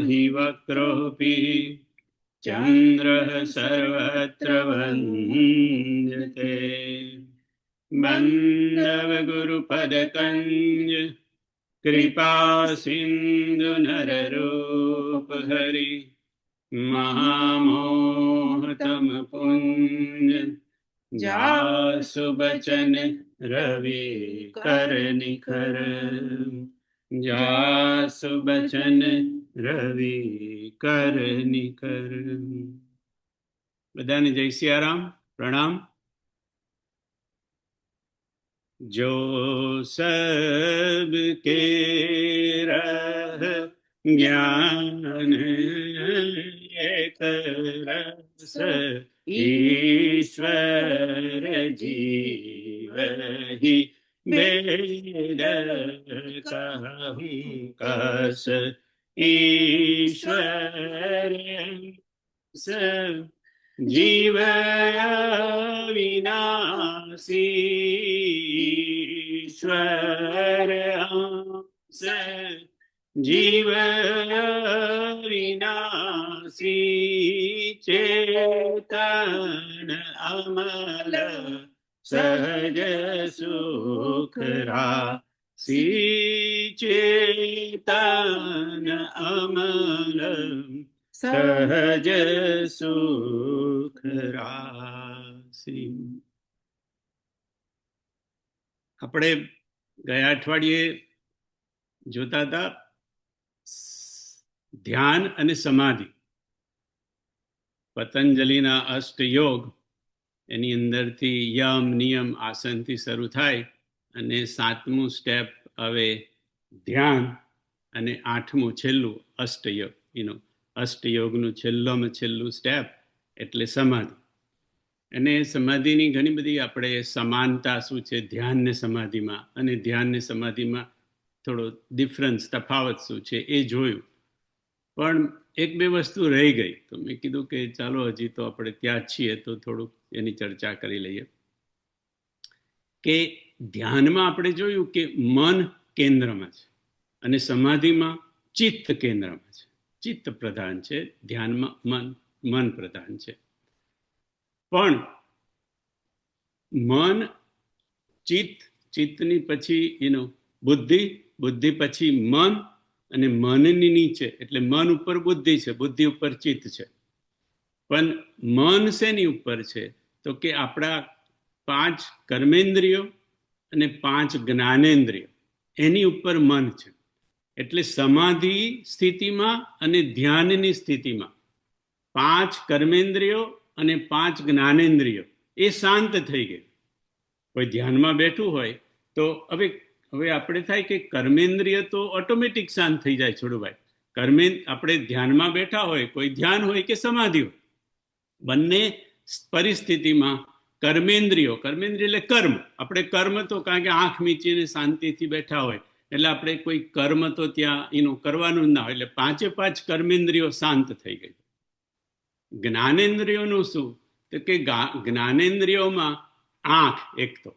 हि वक्रोऽपि चन्द्रः सर्वत्र वन्द्यते। बन्धवगुरुपदकञ्ज कृपा सिन्धु नररूप हरि महामोहतम पुण्य जासु बचन रवि कर निखर। जासु बचन रवि कर निखर। बधाने जय सियाराम, प्रणाम। जो सबके रह ज्ञान एक रस ईश्वर जीव ही वेद कहूँ कस ईश्वर जीव अविनाशी ईश्वर अंश जीव अविनाशी चेतन अमल सहज सुख राशि चेतन अमल सहज सुख राशि। આપણે ગયા અઠવાડિયે જોતા હતા ધ્યાન અને સમાધિ, પતંજલિના અષ્ટયોગ, એની અંદરથી યમ નિયમ આસનથી શરૂ થાય અને 7મું સ્ટેપ આવે ધ્યાન અને 8મું છેલ્લું અષ્ટયોગ. અષ્ટયોગનું છેલ્લામાં છેલ્લું સ્ટેપ એટલે સમાધિ. અને સમાધિની ઘણી બધી આપણે સમાનતા શું છે ધ્યાન ને સમાધિમાં, અને ધ્યાન ને સમાધિમાં થોડો ડિફરન્સ, તફાવત શું છે એ જોયું. પણ એક બે વસ્તુ રહી ગઈ, તો મેં કીધું કે ચાલો હજી તો આપણે ત્યાં છીએ તો થોડુંક એની ચર્ચા કરી લઈએ. કે ધ્યાનમાં આપણે જોયું કે મન કેન્દ્રમાં છે અને સમાધિમાં ચિત્ત કેન્દ્રમાં છે. ચિત્ત પ્રધાન છે, ધ્યાનમાં મન પ્રધાન છે. પણ મન, ચિત્તની પછી બુદ્ધિ, બુદ્ધિ પછી મન, અને મનની નીચે એટલે મન ઉપર બુદ્ધિ છે, બુદ્ધિ ઉપર ચિત્ત છે. પણ મન શેની ઉપર છે તો કે આપણા 5 કર્મેન્દ્રિયો અને 5 જ્ઞાનેન્દ્રિયો, એની ઉપર મન છે. એટલે સમાધિ સ્થિતિમાં અને ધ્યાનની સ્થિતિમાં 5 કર્મેન્દ્રિયો અને 5 જ્ઞાનેન્દ્રિયો એ શાંત થઈ ગઈ. કોઈ ધ્યાનમાં બેઠું હોય તો હવે આપણે થાય કે કર્મેન્દ્રિય તો ઓટોમેટિક શાંત થઈ જાય. છોડુભાઈ, આપણે ધ્યાનમાં બેઠા હોય, કોઈ ધ્યાન હોય કે સમાધિ હોય, બંને પરિસ્થિતિમાં કર્મેન્દ્રિય એટલે કર્મ, આપણે કર્મ તો કારણ કે આંખ મીચીને શાંતિથી બેઠા હોય એટલે આપણે કોઈ કર્મ તો ત્યાં કરવાનું ના હોય, એટલે 5 કર્મેન્દ્રિયો શાંત થઈ ગઈ. જ્ઞાનેન્દ્રિયોનું શું તો કે જ્ઞાનેન્દ્રિયોમાં આંખ, એક તો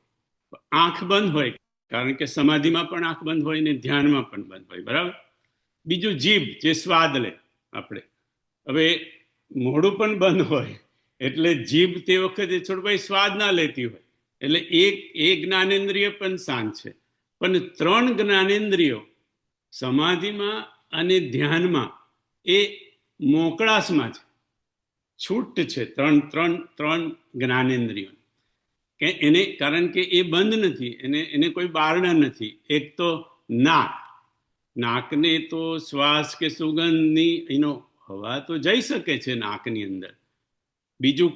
આંખ બંધ હોય, કારણ કે સમાધિમાં પણ આંખ બંધ હોય ને ધ્યાનમાં પણ બંધ હોય, બરાબર. બીજું જીભ, જે સ્વાદ લે આપણે, હવે મોઢું પણ બંધ હોય એટલે જીભ તે વખતે છોડભાઈ સ્વાદ ના લેતી હોય, એટલે એ જ્ઞાનેન્દ્રિય પણ શાંત છે. પણ 3 જ્ઞાનેન્દ્રિયો સમાધિમાં અને ધ્યાનમાં એ મોકળાશમાં છે, છૂટ છે. 3 જ્ઞાનેન્દ્રિયો એને, કારણ કે એ બંધ નથી, એને કોઈ બારણા નથી. એક તો નાકને તો શ્વાસ કે સુગંધની હવા તો જઈ શકે છે નાકની અંદર. બીજું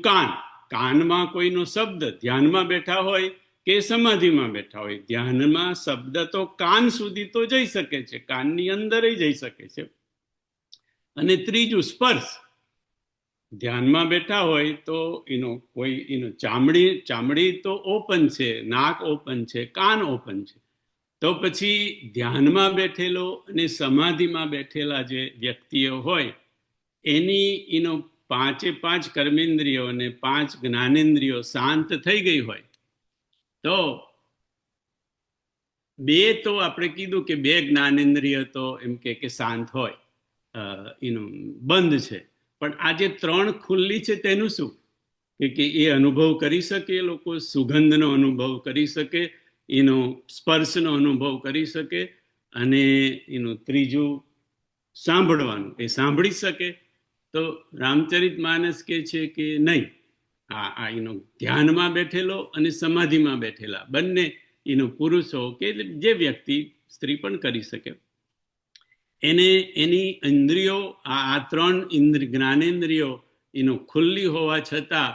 કાનમાં કોઈનો શબ્દ, ધ્યાનમાં બેઠા હોય કે સમાધિમાં બેઠા હોય, ધ્યાનમાં શબ્દ તો કાન સુધી તો જઈ શકે છે, કાનની અંદર જઈ શકે છે. અને ત્રીજું સ્પર્શ, ધ્યાનમાં બેઠા હોય તો કોઈ ચામડી તો ઓપન છે, નાક ઓપન છે, કાન ઓપન છે. તો પછી ધ્યાનમાં બેઠેલો અને સમાધિમાં બેઠેલા જે વ્યક્તિઓ હોય એની 5 કર્મેન્દ્રિયો અને 5 જ્ઞાનેન્દ્રિયો શાંત થઈ ગઈ હોય તો 2 તો આપણે કીધું કે 2 જ્ઞાનેન્દ્રિય તો એમ કે શાંત હોય, બંધ છે. પણ આ જે 3 ખુલ્લી છે તેનું શું? કે એ અનુભવ કરી શકે, લોકો સુગંધનો અનુભવ કરી શકે, સ્પર્શનો અનુભવ કરી શકે, અને ત્રીજું સાંભળવાનું, એ સાંભળી શકે. તો રામચરિત માનસ કે છે કે નહીં, આ ધ્યાનમાં બેઠેલો અને સમાધિમાં બેઠેલા બંને પુરુષો કે જે વ્યક્તિ, સ્ત્રી પણ કરી શકે, એને એની ઇન્દ્રિયો, આ 3 જ્ઞાનેન્દ્રિયો ખુલ્લી હોવા છતાં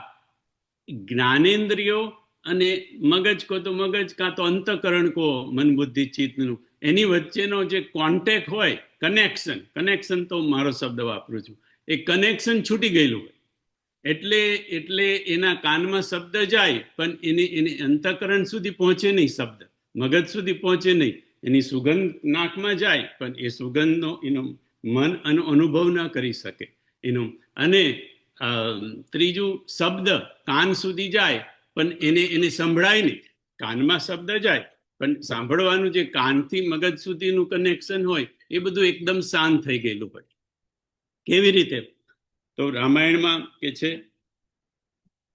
જ્ઞાનેન્દ્રિયો અને મગજ કો તો મગજ, કાં તો અંતઃકરણ કો મન બુદ્ધિ ચિત્તનું, એની વચ્ચેનો જે કોન્ટેક્ટ હોય, કનેક્શન તો મારો શબ્દ વાપરું છું, એ કનેક્શન છૂટી ગયેલું હોય. એટલે એના કાનમાં શબ્દ જાય પણ એની અંતઃકરણ સુધી પહોંચે નહીં, શબ્દ મગજ સુધી પહોંચે નહીં. એની સુગંધ નાકમાં જાય પણ એ સુગંધનો મન અનુભવ ન કરી શકે. અને ત્રીજું, શબ્દ કાન સુધી જાય પણ એને સંભળાય નહીં. કાનમાં શબ્દ જાય પણ સાંભળવાનું જે કાનથી મગજ સુધીનું કનેક્શન હોય એ બધું એકદમ શાંત થઈ ગયેલું હોય. કેવી રીતે? તો રામાયણમાં કે છે,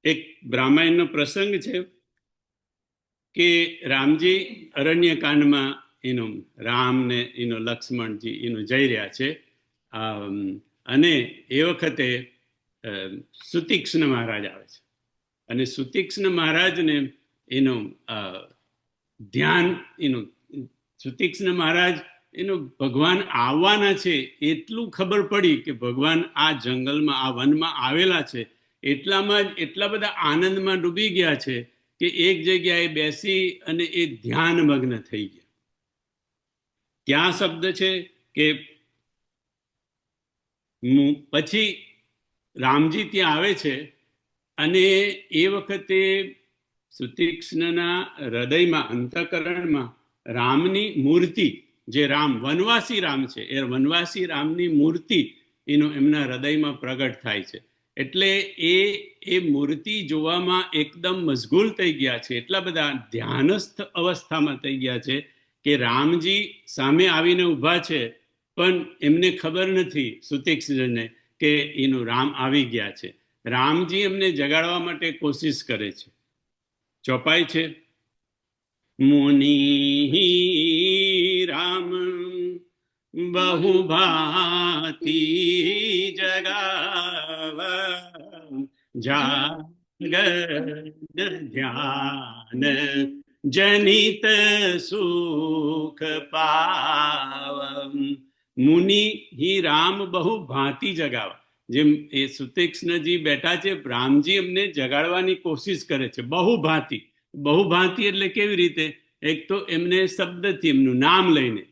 એક રામાયણનો પ્રસંગ છે કે રામજી અરણ્યકાંડમાં રામ ને લક્ષ્મણજી જઈ રહ્યા છે, અને એ વખતે સુતીક્ષ્ણ મહારાજ આવે છે. અને સુતીક્ષ્ણ મહારાજને ધ્યાન, સુતીક્ષ્ણ મહારાજ ભગવાન આવવાના છે એટલું ખબર પડી કે ભગવાન આ જંગલમાં, આ વનમાં આવેલા છે. એટલામાં જ એટલા બધા આનંદમાં ડૂબી ગયા છે કે એક જગ્યાએ બેસી અને એ ધ્યાનમગ્ન થઈ ગયા. ક્યાં શબ્દ છે કે પછી રામજી ત્યાં આવે છે, અને એ વખતે સુતીક્ષ્ણના હૃદયમાં, અંતઃકરણમાં રામની મૂર્તિ, જે રામ, વનવાસી રામ છે, એ વનવાસી રામની મૂર્તિ એમના હૃદયમાં પ્રગટ થાય છે. એટલે એ મૂર્તિ જોવામાં એકદમ મશગુલ થઈ ગયા છે, એટલા બધા ધ્યાનસ્થ અવસ્થામાં થઈ ગયા છે કે રામજી સામે આવીને ઊભા છે પણ એમને ખબર નથી, સુતીક્ષ્ણને, કે રામ આવી ગયા છે. રામજી એમને જગાડવા માટે કોશિશ કરે છે. ચોપાઈ છે, મુનિ રામ બહુ ભાતિ જગાવા, જાગન ધ્યાન જનિત સુખ પાવ. મુનિ હિ રામ બહુ ભાંતિ જગાવા. જેમ એ સુતીક્ષ્ણજી બેઠા છે, રામજી એમને જગાડવાની કોશિશ કરે છે, બહુ ભાંતિ. બહુ ભાંતિ એટલે કેવી રીતે? એક તો એમને શબ્દથી, એમનું નામ લઈને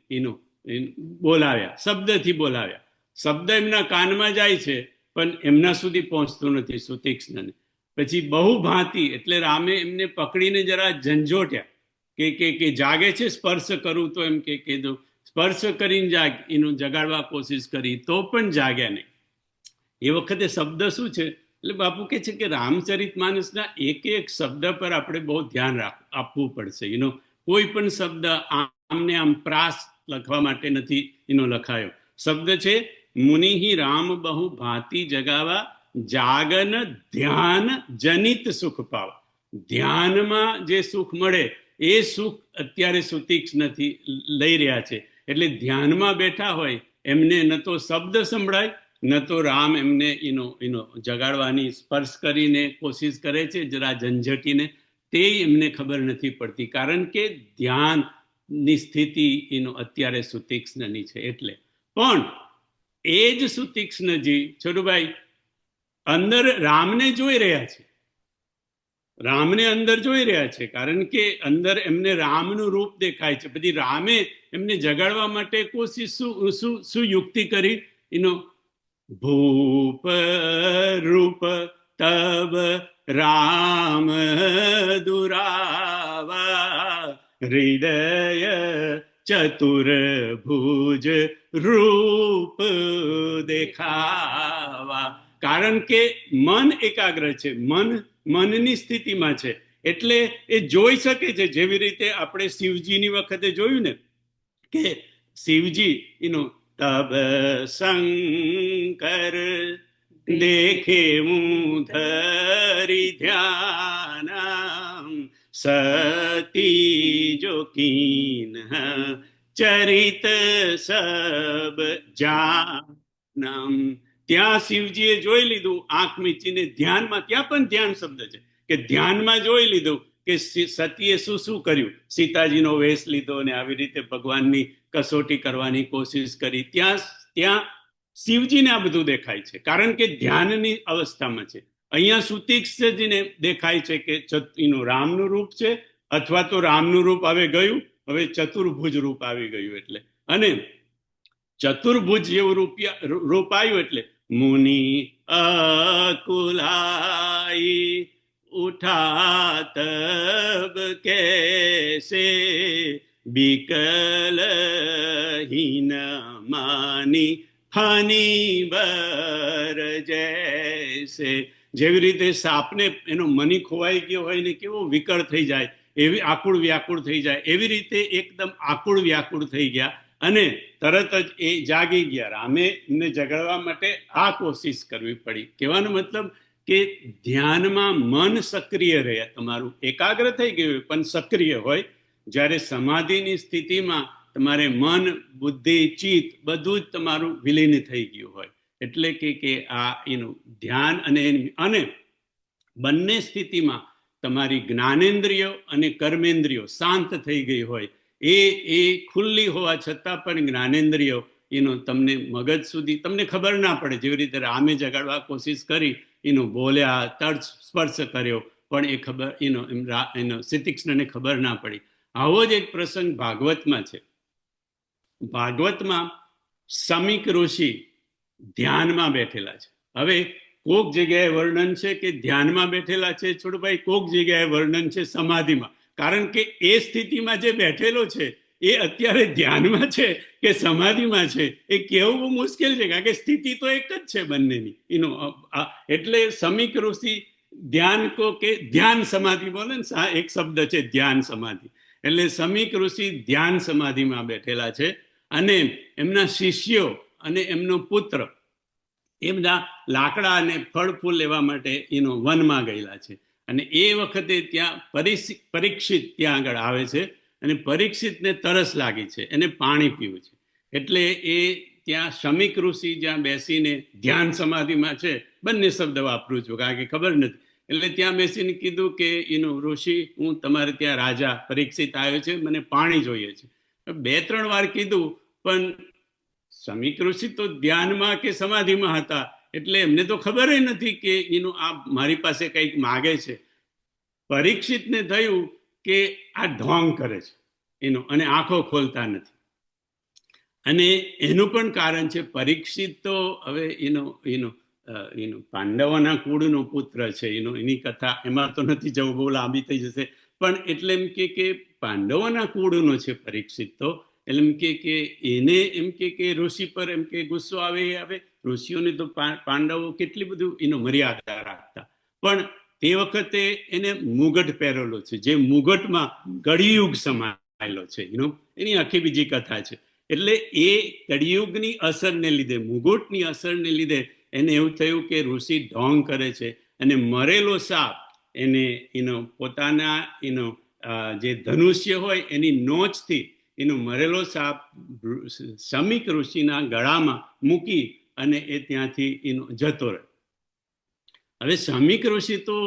બોલાવ્યા, શબ્દથી બોલાવ્યા. શબ્દ એમના કાનમાં જાય છે પણ એમના સુધી પહોંચતો નથી સુતીક્ષ્ણને. પછી બહુ ભાંતિ એટલે રામે એમને પકડીને જરા ઝંઝોટ્યા કે જાગે છે, સ્પર્શ કરું તો એમ કે દો, સ્પર્શ કરીને જગાડવા કોશિશ કરી તો પણ જાગ્યા નહીં. એ વખતે શબ્દ શું છે? એટલે બાપુ કે છે કે રામચરિત માનસના એક શબ્દ પર આપણે બહુ ધ્યાન આપવું પડશે. કોઈ પણ શબ્દ આમને આમ પ્રાસ લખવા માટે નથી લખાયો. શબ્દ છે મુનિ રામ બહુ ભાંતિ જગાવા, જાગન ધ્યાન જનિત સુખ પાવા. ધ્યાનમાં જે સુખ મળે એ સુખ અત્યારે સુતીક્ષ્ણથી લઈ રહ્યા છે. એટલે ધ્યાનમાં બેઠા હોય એમને ન તો શબ્દ સંભળાય, ન તો રામ એમને જગાડવાની સ્પર્શ કરીને કોશિશ કરે છે, જરા ઝંઝટીને, તે એમને ખબર નથી પડતી. કારણ કે ધ્યાનની સ્થિતિ અત્યારે સુતીક્ષ્ણની છે. એટલે પણ એ જ સુતીક્ષ્ણજી, છોટુભાઈ, અંદર રામને જોઈ રહ્યા છે. રામને અંદર જોઈ રહ્યા છે, કારણ કે અંદર એમને રામનું રૂપ દેખાય છે. પછી રામે એમને જગાડવા માટે કોશિશ શું યુક્તિ કરી? ભૂપ રૂપ તબ રામ દુરાવા, હૃદય ચતુર ભુજ રૂપ દેખાવા. કારણ કે મન એકાગ્ર છે, મનની સ્થિતિમાં છે, એટલે એ જોઈ શકે છે. જેવી રીતે આપણે શિવજીની વખતે જોયું ને કે શિવજી તબ શંકર દેખે હું ધરી ધ્યાન સતી જો કીન ચરિત સબ જાનમ. ત્યાં શિવજીએ જોઈ લીધું આંખ મીચીને ધ્યાનમાં, ત્યાં પણ ધ્યાન શબ્દ છે કે ધ્યાનમાં જોઈ લીધું કે સતીએ શું શું કર્યું. સીતાજીનો વેશ લીધો અને આવી રીતે ભગવાનની કસોટી કરવાની કોશિશ કરી. ત્યાં શિવજીને આ બધું દેખાય છે કારણ કે ધ્યાનની અવસ્થામાં છે. અહીંયા સુતીક્ષજીને દેખાય છે કે એનું રામનું રૂપ છે, અથવા તો રામનું રૂપ હવે ગયું, હવે ચતુર્ભુજ રૂપ આવી ગયું. એટલે અને ચતુર્ભુજ જેવું રૂપ આવ્યું એટલે મુનિ અકુલાઈ ઉઠા તબ કેસે બિકલ હીન માની ફની બર જૈસે. જેવી રીતે સાપને એનો મની ખોવાઈ ગયો હોય ને કેવો વિકળ થઈ જાય, એવી આકુળ વ્યાકુળ થઈ જાય, એવી રીતે એકદમ આકુળ વ્યાકુળ થઈ ગયા અને તરત જ એ જાગી ગયા. રામે એમને જગાડવા માટે આ કોશિશ કરવી પડી. કહેવાનો મતલબ કે ધ્યાનમાં મન સક્રિય રહે, તમારું એકાગ્ર થઈ ગયું પણ સક્રિય હોય. જ્યારે સમાધિની સ્થિતિમાં તમારે મન, બુદ્ધિ, ચિત્ત બધું જ તમારું વિલીન થઈ ગયું હોય. એટલે કે આ એનું ધ્યાન અને બંને સ્થિતિમાં તમારી જ્ઞાનેન્દ્રિયો અને કર્મેન્દ્રિયો શાંત થઈ ગઈ હોય. એ ખુલ્લી હોવા છતાં પણ જ્ઞાનેન્દ્રિયો તમને મગજ સુધી તમને ખબર ના પડે. જેવી રીતે રામે જગાડવા કોશિશ કરી, બોલ્યા, તર્જ સ્પર્શ કર્યો, પણ એ ખબર શ્રીકૃષ્ણને ખબર ના પડી. આવો જ એક પ્રસંગ ભાગવતમાં છે. ભાગવતમાં સમીક ઋષિ ધ્યાનમાં બેઠેલા છે. હવે કોક જગ્યાએ વર્ણન છે કે ધ્યાનમાં બેઠેલા છે છોડભાઈ, કોક જગ્યાએ વર્ણન છે સમાધિમાં. કારણ કે એ સ્થિતિમાં જે બેઠેલો છે એ અત્યારે ધ્યાનમાં છે કે સમાધિમાં છે એ કહેવું બહુ મુશ્કેલ છે, કારણ કે સ્થિતિ તો એક જ છે બંનેની. એટલે સમીક ઋષિ ધ્યાન કો કે ધ્યાન સમાધિ બોલે ને, એક શબ્દ છે ધ્યાન સમાધિ. એટલે સમીક ઋષિ ધ્યાન સમાધિમાં બેઠેલા છે અને એમના શિષ્યો અને એમનો પુત્ર એ બધા લાકડા અને ફળ ફૂલ લેવા માટે વનમાં ગયેલા છે. અને એ વખતે ત્યાં પરીક્ષિત ત્યાં આગળ આવે છે અને પરીક્ષિતને તરસ લાગી છે, એને પાણી પીવું છે. એટલે એ ત્યાં સમીક ઋષિ જ્યાં બેસીને ધ્યાન સમાધિમાં છે, બંને શબ્દ વાપરું છું કારણ કે ખબર નથી. એટલે ત્યાં બેસીને કીધું કે ઋષિ, હું તમારે ત્યાં રાજા પરીક્ષિત આવ્યો છે, મને પાણી જોઈએ છે. 2-3 વાર કીધું પણ સમીક ઋષિ તો ધ્યાનમાં કે સમાધિમાં હતા એટલે એમને તો ખબર નથી કે આ મારી પાસે કંઈક માગે છે. પરીક્ષિતને થયું કે આ ઢોંગ કરે છે અને આંખો ખોલતા નથી. અને એનું પણ કારણ છે, પરીક્ષિત તો હવે પાંડવોના કુળનો પુત્ર છે. એની કથા એમાં તો નથી જવું, બહુ લાંબી થઈ જશે. પણ એટલે એમ કે પાંડવોના કુળનો છે પરીક્ષિત તો. એટલે એમ કે એને એમ કે ઋષિ પર એમ કે ગુસ્સો આવે. ઋષિઓને તો પાંડવો કેટલી બધું મર્યાદા રાખતા. પણ તે વખતે એને મુગટ પહેરેલો છે, જે મુગટમાં કળિયુગ સમાયેલો છે. એની આખી બીજી કથા છે. એટલે એ કળિયુગની અસરને લીધે, મુગટની અસરને લીધે એને એવું થયું કે ઋષિ ઢોંગ કરે છે અને મરેલો સાપ એને પોતાના જે ધનુષ્ય હોય એની નોચથી મરેલો સાપ સમીક ઋષિના ગળામાં મૂકી અને એ ત્યાંથી જતો રહે. હવે સમીક ઋષિ તો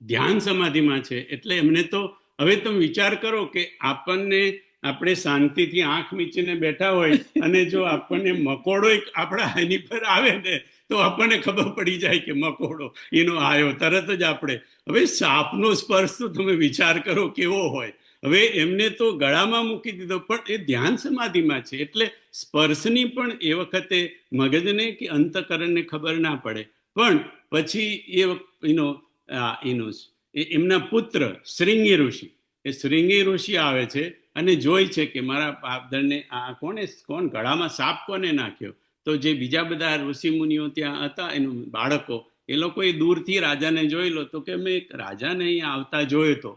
ધ્યાન સમાધિમાં છે એટલે એમને તો, હવે તમે વિચાર કરો કે આપણે શાંતિથી આંખ મીચીને બેઠા હોય અને જો આપણને મકોડો આપણા એની પર આવે ને તો આપણને ખબર પડી જાય કે મકોડો આવ્યો તરત જ આપણે. હવે સાપનો સ્પર્શ તો તમે વિચાર કરો કેવો હોય. હવે એમને તો ગળામાં મૂકી દીધો, પણ એ ધ્યાન સમાધિમાં છે એટલે સ્પર્શની પણ એ વખતે મગજને કે અંતકરણને ખબર ના પડે. પણ પછી એમના પુત્ર શ્રીંગી ઋષિ, એ શ્રીંગી ઋષિ આવે છે અને જોઈ છે કે મારા બાપધરને કોણ ગળામાં સાપ કોને નાખ્યો. તો જે બીજા બધા ઋષિ મુનિઓ ત્યાં હતા, એનું બાળકો, એ લોકોએ દૂરથી રાજાને જોઈ લો તો કે મેં એક રાજાને અહીંયા આવતા જોયો હતો,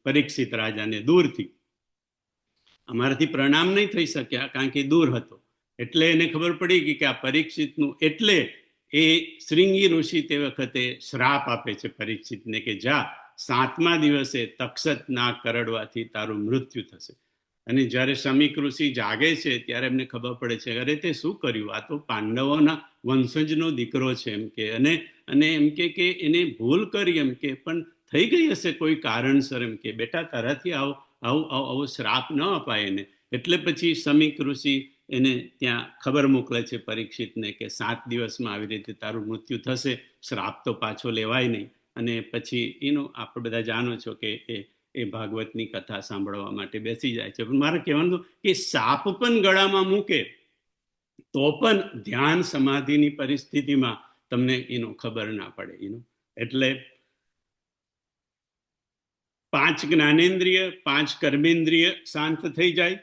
પરીક્ષિત રાજાને દૂરથી. અમારાથી પ્રણામ નહીં થઈ શક્યા કારણ કે દૂર હતો. એટલે એને ખબર પડી ગઈ કે આ પરીક્ષિતનું, એટલે એ શ્રીંગી ઋષિ તે વખતે શ્રાપ આપે છે પરીક્ષિતને કે જા 7મા દિવસે તક્ષતના કરડવાથી તારું મૃત્યુ થશે. અને જ્યારે શમીક ઋષિ જાગે છે ત્યારે એમને ખબર પડે છે અરે તે શું કર્યું, આ તો પાંડવોના વંશજનો દીકરો છે એમ કે, અને એમ કે એને ભૂલ કરી એમ કે, પણ થઈ ગઈ હશે કોઈ કારણસર એમ કે, બેટા તારાથી આવો શ્રાપ ન અપાય એને. એટલે પછી શમીક ઋષિ એને ત્યાં ખબર મોકલે છે પરીક્ષિતને કે 7 દિવસમાં આવી રીતે તારું મૃત્યુ થશે, શ્રાપ તો પાછો લેવાય નહીં. અને પછી એનું આપણે બધા જાણો છો કે એ ભાગવતની કથા સાંભળવા માટે બેસી જાય છે. પણ મારે કહેવાનું કે સાપ પણ ગળામાં મૂકે તો પણ ધ્યાન સમાધિની પરિસ્થિતિમાં તમને એનો ખબર ના પડે એનું. એટલે 5 જ્ઞાનેન્દ્રિય 5 કર્મેન્દ્રિય શાંત થઈ જાય,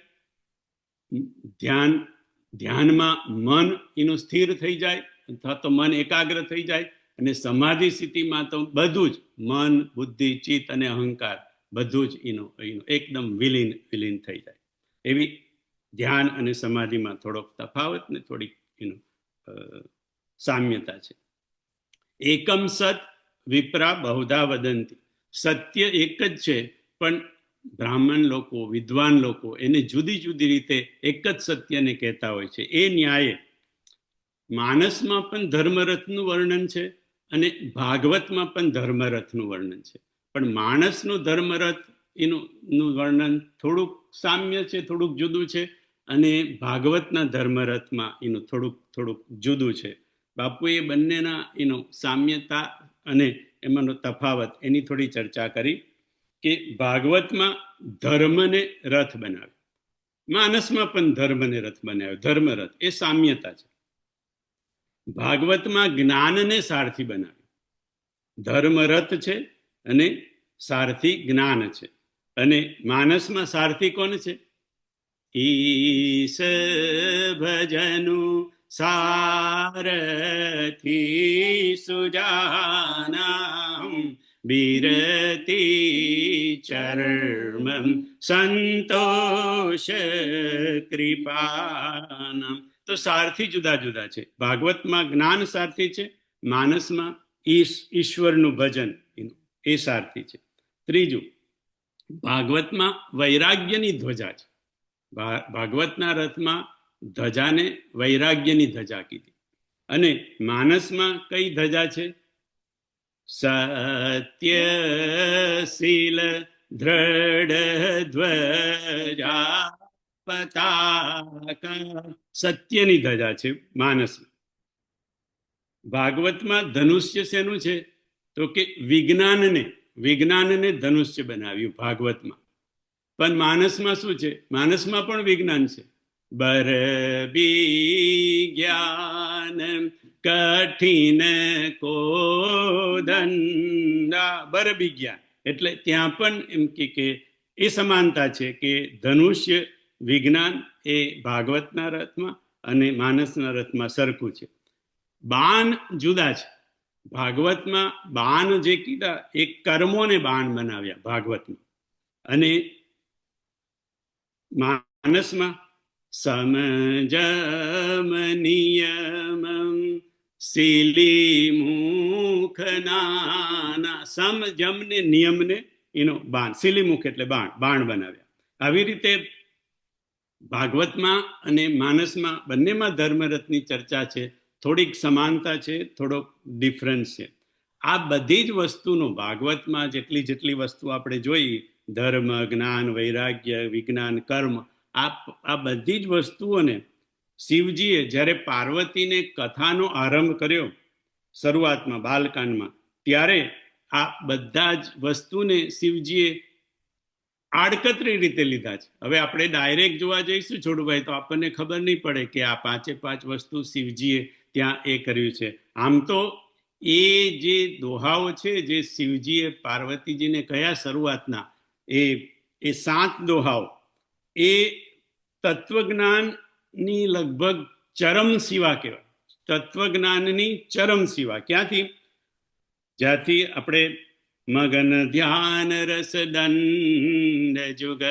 ધ્યાનમાં મન એનું સ્થિર થઈ જાય અથવા તો મન એકાગ્ર થઈ જાય, અને સમાધિ સ્થિતિમાં તો બધું જ મન, બુદ્ધિ, ચિત્ત અને અહંકાર બધું જ એનું એકદમ વિલીન થઈ જાય. એવી ધ્યાન અને સમાધિમાં થોડોક તફાવત ને થોડીક એનું સામ્યતા છે. એકમ સત વિપ્રા બહુધા વદંતી, સત્ય એક જ છે પણ બ્રાહ્મણ લોકો, વિદ્વાન લોકો એને જુદી જુદી રીતે એક જ સત્યને કહેતા હોય છે. એ ન્યાયે માનસમાં પણ ધર્મરથનું વર્ણન છે અને ભાગવતમાં પણ ધર્મરથનું વર્ણન છે. પણ માણસનું ધર્મરથ એનું વર્ણન થોડુંક સામ્ય છે, થોડુંક જુદું છે, અને ભાગવતના ધર્મરથમાં એનું થોડુંક જુદું છે. બાપુએ બંનેના સામ્યતા અને એમાંનો તફાવત એની થોડી ચર્ચા કરી કે ભાગવતમાં ધર્મને રથ બનાવ્યો, માનસમાં પણ ધર્મને રથ બનાવ્યો. ધર્મરથ એ સામ્યતા છે. ભાગવતમાં જ્ઞાનને સારથી બનાવ્યું. ધર્મરથ છે અને સારથી જ્ઞાન છે. અને માનસમાં સારથી કોણ છે? ઈશ ભજનુ સારથી સુજાનામ બિરતી ચર્મમ સંતોષ કૃપાનામ. તો સારથી જુદા જુદા છે. ભાગવતમાં જ્ઞાન સારથી છે, માનસમાં ઈશ્વરનું ભજન એ સારથી છે. ત્રીજું, ભાગવતમાં વૈરાગ્યની ધ્વજા છે. ભાગવતના રથમાં ધજાને વૈરાગ્યની ધજા કીધી. અને માનસમાં કઈ ધજા છે? સત્યશીલ દ્રઢ ધ્વજા પતાકા, સત્યની ધજા છે માનસમાં. ભાગવતમાં ધનુષ્ય શેનું છે? તો કે વિજ્ઞાનને ધનુષ્ય બનાવ્યું ભાગવતમાં. પણ માનસમાં શું છે? માનસમાં પણ વિજ્ઞાન છે. બર વિજ્ઞાન કઠિન કોદંડા, બર વિજ્ઞાન એટલે ત્યાં પણ એમ કે એ સમાનતા છે કે ધનુષ્ય વિજ્ઞાન એ ભાગવતના રથમાં અને માનસના રથમાં સરખું છે. બાણ જુદા છે. ભાગવતમાં બાણ જે કીધા એ કર્મોને બાણ બનાવ્યા ભાગવતમાં, અને માનસમાં સમજમ નિયમ સિલીમુખના, સમજમને નિયમને એનો બાણ, સિલીમુખ એટલે બાણ બનાવ્યા. આવી રીતે ભાગવતમાં અને માનસમાં બંનેમાં ધર્મરથની ચર્ચા છે. થોડીક સમાનતા છે, થોડોક ડિફરન્સ છે. આ બધી જ વસ્તુનો ભાગવતમાં જેટલી વસ્તુ આપણે જોઈ, ધર્મ, જ્ઞાન, વૈરાગ્ય, વિજ્ઞાન, કર્મ, આ બધી જ વસ્તુઓને શિવજીએ જ્યારે પાર્વતીને કથાનો આરંભ કર્યો શરૂઆતમાં બાલકાંડમાં, ત્યારે આ બધા જ વસ્તુને શિવજીએ આડકતરી રીતે લીધા છે. હવે આપણે ડાયરેક્ટ જોવા જઈશું છોડુભાઈ તો આપણને ખબર નહીં પડે કે આ 5 વસ્તુ શિવજીએ ત્યાં એ કર્યું છે. આમ તો એ જે દોહાઓ છે જે શિવજીએ પાર્વતીજીને કહ્યા શરૂઆતના, એ 7 દોહાઓ એ તત્વજ્ઞાનની લગભગ ચરમ સીવા કહેવાય. તત્વજ્ઞાનની ચરમ સીવા ક્યાંથી? જ્યાંથી આપણે મગન ધ્યાન રસ દંડ જુગ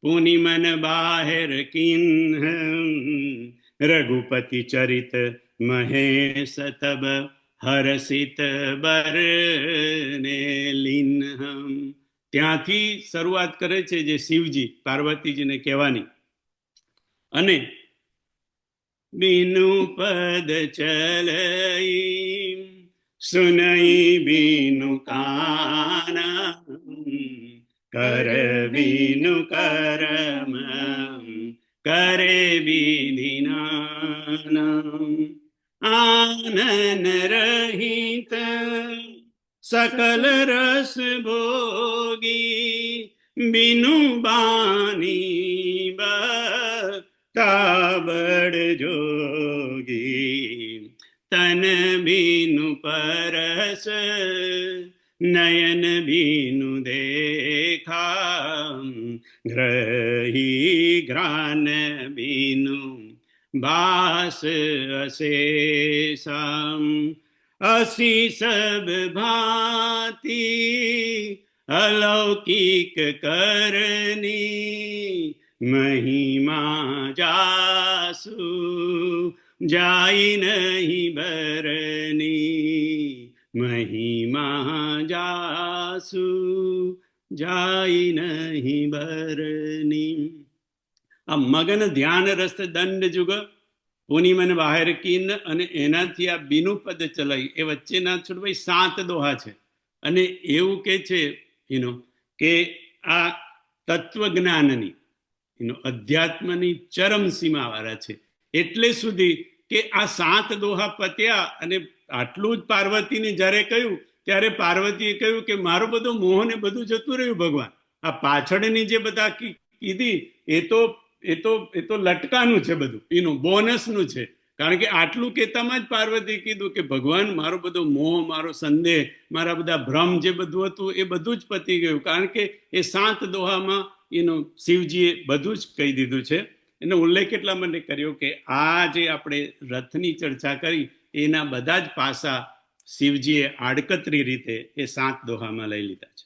પુનિ મન બાહેર કિન્હ રઘુપતિ ચરિત મહેશ તબ હરસિત બરને લીન્હમ. ત્યાંથી શરૂઆત કરે છે જે શિવજી પાર્વતીજીને કહેવાની. અને બીનુ પદ ચલઈ સુનઈ બીનુ કાના કર બીનુ કરમ કરે બીધિનાના. આનન રહિત સકલ રસ ભોગી બીનુ બાની તાબડ જોગી. તન બીનુ પરસ નયન બીનુ દેખા ગ્રહી ઘ્રાન બીનુ બાસ અશેષમ. અસી સબ ભાતિ અલૌકિક કરની મહિમા જાસુ જાય નહીં બરની. મહિમા જાસુ જાય નહીં બરની. આ મગન ધ્યાન રસ દંડ જુગ પૂર્ણિમન બહાર કીન અને એનાથી આ બીનું પદ ચલાવી એ વચ્ચેના છોડભાઈ 7 દોહા છે. અને એવું કે છે કે આ તત્વજ્ઞાનની અધ્યાત્મની ચરમ સીમા વાળા છે. એટલે સુધી કે આ 7 દોહા પત્યા અને આટલું જ પાર્વતીને જ્યારે કહ્યું ત્યારે પાર્વતીએ કહ્યું કે મારો બધો મોહ ને બધું જતું રહ્યું ભગવાન. આ પાછળની જે બધા કીધી એ તો લટકાનું છે, બધું બોનસનું છે. કારણ કે આટલું કહેતામાં જ પાર્વતી કીધું કે ભગવાન મારો બધો મોહ, મારો સંદેહ, મારા બધા ભ્રમ જે બધું હતું એ બધું જ પતી ગયું. કારણ કે એ 7 દોહામાં શિવજીએ બધું જ કહી દીધું છે. એનો ઉલ્લેખ એટલા માટે કર્યો કે આ જે આપણે રથની ચર્ચા કરી એના બધા જ પાસા શિવજીએ આડકતરી રીતે એ 7 દોહામાં લઈ લીધા છે.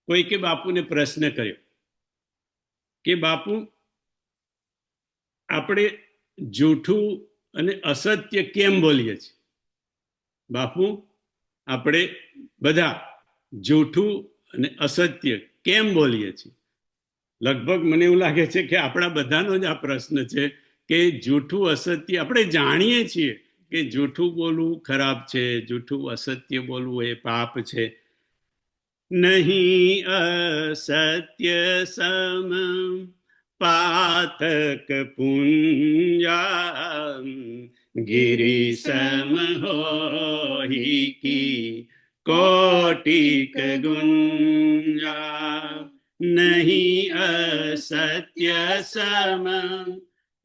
કોઈકે બાપુને પ્રશ્ન કર્યો કે બાપુ આપણે જૂઠું અને અસત્ય કેમ બોલીએ છીએ? બાપુ આપણે બધા જૂઠું અને અસત્ય કેમ બોલીએ છીએ? લગભગ મને એવું લાગે છે કે આપણા બધાનો જ આ પ્રશ્ન છે કે જૂઠું અસત્ય આપણે જાણીએ છીએ કે જૂઠું બોલવું ખરાબ છે, જૂઠું અસત્ય બોલવું એ પાપ છે. નહીં અસત્ય સમ પાતક પુંજા ગિરી સમ હોહી કી કોટિક ગુંજા. નહીં અસત્ય સમ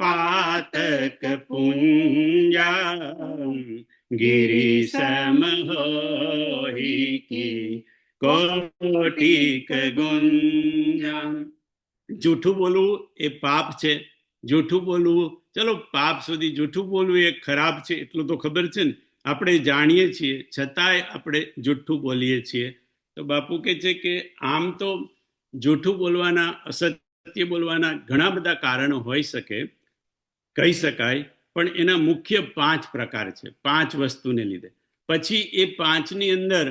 પાતક પુંજા ગિરી સમ હોહી કી કોટિક ગુંજા. જૂઠું બોલવું એ પાપ છે. જૂઠું બોલવું, ચલો પાપ સુધી જૂઠું બોલવું એ ખરાબ છે એટલું તો ખબર છે ને. આપણે જાણીએ છીએ છતાંય આપણે જૂઠું બોલીએ છીએ. તો બાપુ કહે છે કે આમ તો જૂઠું બોલવાના, અસત્ય બોલવાના ઘણા બધા કારણો હોઈ શકે, કહી શકાય, પણ એના મુખ્ય 5 પ્રકાર છે. 5 વસ્તુને લીધે પછી એ 5ની અંદર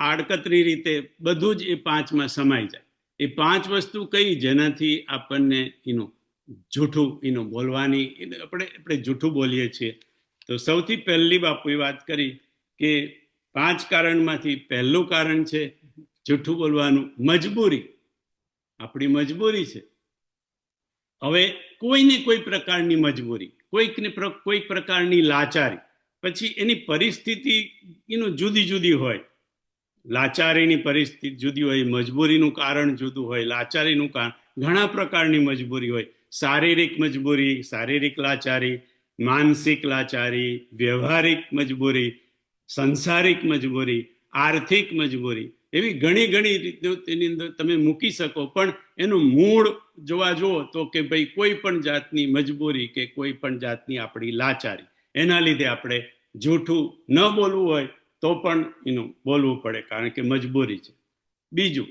આડકતરી રીતે બધું જ એ 5માં સમાઈ જાય. એ 5 વસ્તુ કઈ જેનાથી આપણને જૂઠું બોલવાની આપણે જૂઠું બોલીએ છીએ. તો સૌથી પહેલી બાપુએ વાત કરી કે 5 કારણમાંથી પહેલું કારણ છે જૂઠું બોલવાનું મજબૂરી. આપણી મજબૂરી છે. હવે કોઈને કોઈ પ્રકારની મજબૂરી, કોઈક પ્રકારની લાચારી, પછી એની પરિસ્થિતિ જુદી જુદી હોય. લાચારીની પરિસ્થિતિ જુદી હોય, મજબૂરીનું કારણ જુદું હોય, લાચારીનું કારણ, ઘણા પ્રકારની મજબૂરી હોય. શારીરિક મજબૂરી, શારીરિક લાચારી, માનસિક લાચારી, વ્યવહારિક મજબૂરી, સંસારિક મજબૂરી, આર્થિક મજબૂરી, એવી ઘણી રીતો તેની અંદર તમે મૂકી શકો. પણ એનું મૂળ જોવા જુઓ તો કે ભાઈ કોઈ પણ જાતની મજબૂરી કે કોઈ પણ જાતની આપણી લાચારી, એના લીધે આપણે જૂઠું ન બોલવું હોય તો પણ બોલવું પડે, કારણ કે મજબૂરી છે. બીજું,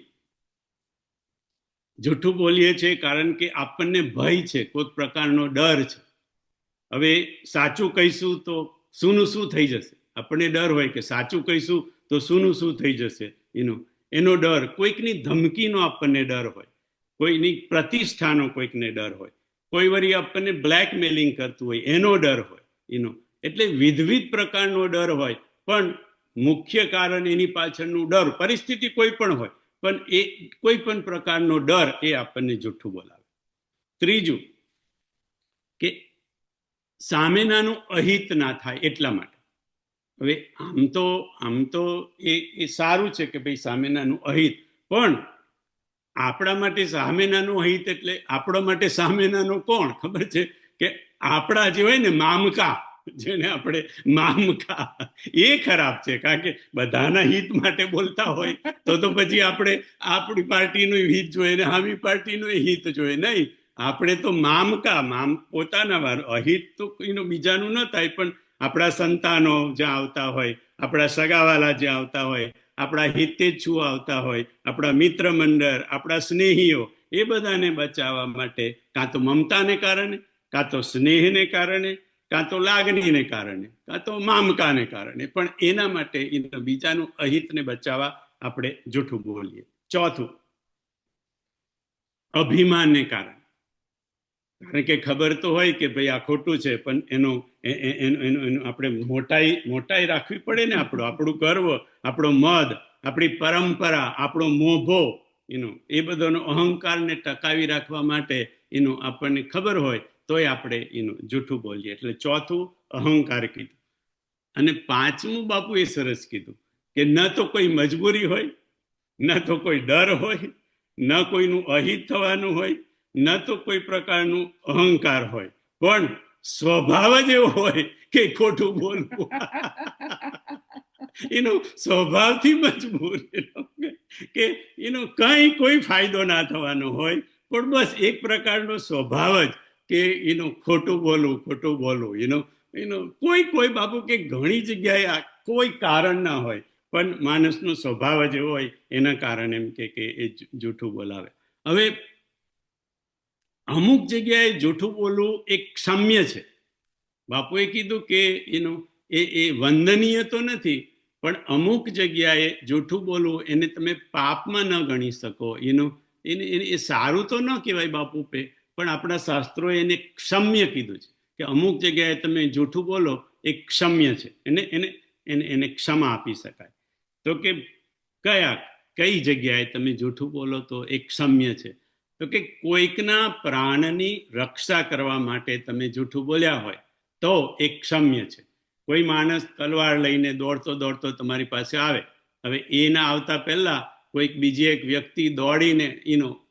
જૂઠું બોલીએ છીએ કારણ કે આપણને ભય છે, કોઈ પ્રકારનો ડર છે. હવે સાચું કહીશું તો શુંનું શું થઈ જશે, આપણને ડર હોય કે સાચું કહીશું તો શુંનું શું થઈ જશે, એનો ડર, કોઈકની ધમકીનો આપણને ડર હોય, કોઈની પ્રતિષ્ઠાનો કોઈકને ડર હોય, કોઈ વળી આપણને બ્લેકમેલિંગ કરતું હોય એનો ડર હોય, એટલે વિવિધ પ્રકારનો ડર હોય. પણ મુખ્ય કારણ એની પાછળનું ડર, પરિસ્થિતિ કોઈ પણ હોય, પણ એ કોઈ પણ પ્રકારનો ડર એ આપણને જૂઠું બોલાવે. ત્રીજું કે સામેનાનું અહિત ના થાય એટલા માટે. હવે આમ તો એ સારું છે કે ભાઈ સામેનાનું અહિત, પણ આપણા માટે સામેનાનું અહિત એટલે આપણા માટે સામેનાનો કોણ ખબર છે? કે આપણા જે હોય ને મામકા, જેને આપણે મામકા, એ ખરાબ છે. કારણ કે બધાના હિત માટે બોલતા હોય તો પછી આપણે આપણી પાર્ટીનું હિત જોઈએ ને સામી પાર્ટીનું હિત જોઈએ. નહીં, આપણે તો મામકા, પોતાના અહિત તો બીજાનું ન થાય, પણ આપણા સંતાનો જ્યાં આવતા હોય, આપણા સગાવાલા જ્યાં આવતા હોય, આપણા હિતેચ્છુ આવતા હોય, આપણા મિત્ર મંડળ, આપણા સ્નેહીઓ, એ બધાને બચાવવા માટે કાં તો મમતાને કારણે, કાં તો સ્નેહને કારણે, કાં તો લાગણીને કારણે, કાં તો મામકાને કારણે, પણ એના માટે બીજાનું અહિતને બચાવવા આપણે જૂઠું બોલીએ. ચોથું, અભિમાનને કારણે. કારણ કે ખબર તો હોય કે ભાઈ આ ખોટું છે, પણ એનું આપણે મોટાઈ રાખવી પડે ને. આપણું ગર્વ, આપણો મદ, આપણી પરંપરા, આપણો મોભો, એ બધાનો અહંકારને ટકાવી રાખવા માટે આપણને ખબર હોય તોય આપણે જૂઠું બોલીએ. એટલે ચોથું અહંકાર કીધું. અને પાંચમું બાપુ એ સરસ કીધું કે ન તો કોઈ મજબૂરી હોય, ન તો કોઈ ડર હોય, ન કોઈનું અહિત થવાનું હોય, ન તો કોઈ પ્રકારનું અહંકાર હોય, પણ સ્વભાવ જ એવો હોય કે ખોટું બોલવું. એનો સ્વભાવથી મજબૂર, કે કઈ કોઈ ફાયદો ના થવાનો હોય, પણ બસ એક પ્રકારનો સ્વભાવ જ કે ખોટું બોલવું. કોઈ બાપુ કે ઘણી જગ્યાએ કોઈ કારણ ના હોય, પણ માણસનો સ્વભાવ જ એવો હોય, એના કારણે એમ કે એ જૂઠું બોલાવે. હવે અમુક જગ્યાએ જૂઠું બોલવું એક ક્ષમ્ય છે. બાપુએ કીધું કે એ વંદનીય તો નથી, પણ અમુક જગ્યાએ જૂઠું બોલવું એને તમે પાપમાં ન ગણી શકો. એ સારું તો ન કહેવાય બાપુ પે, પણ આપણા શાસ્ત્રોએ એને ક્ષમ્ય કીધું છે કે અમુક જગ્યાએ તમે જૂઠું બોલો એ ક્ષમ્ય છે, એને ક્ષમા આપી શકાય. તો કે કઈ જગ્યાએ તમે જૂઠું બોલો તો એ ક્ષમ્ય છે? તો કે કોઈકના પ્રાણની રક્ષા કરવા માટે તમે જૂઠું બોલ્યા હોય તો એ ક્ષમ્ય છે. કોઈ માણસ તલવાર લઈને દોડતો તમારી પાસે આવે, હવે એના આવતા પહેલા કોઈક બીજી એક વ્યક્તિ દોડીને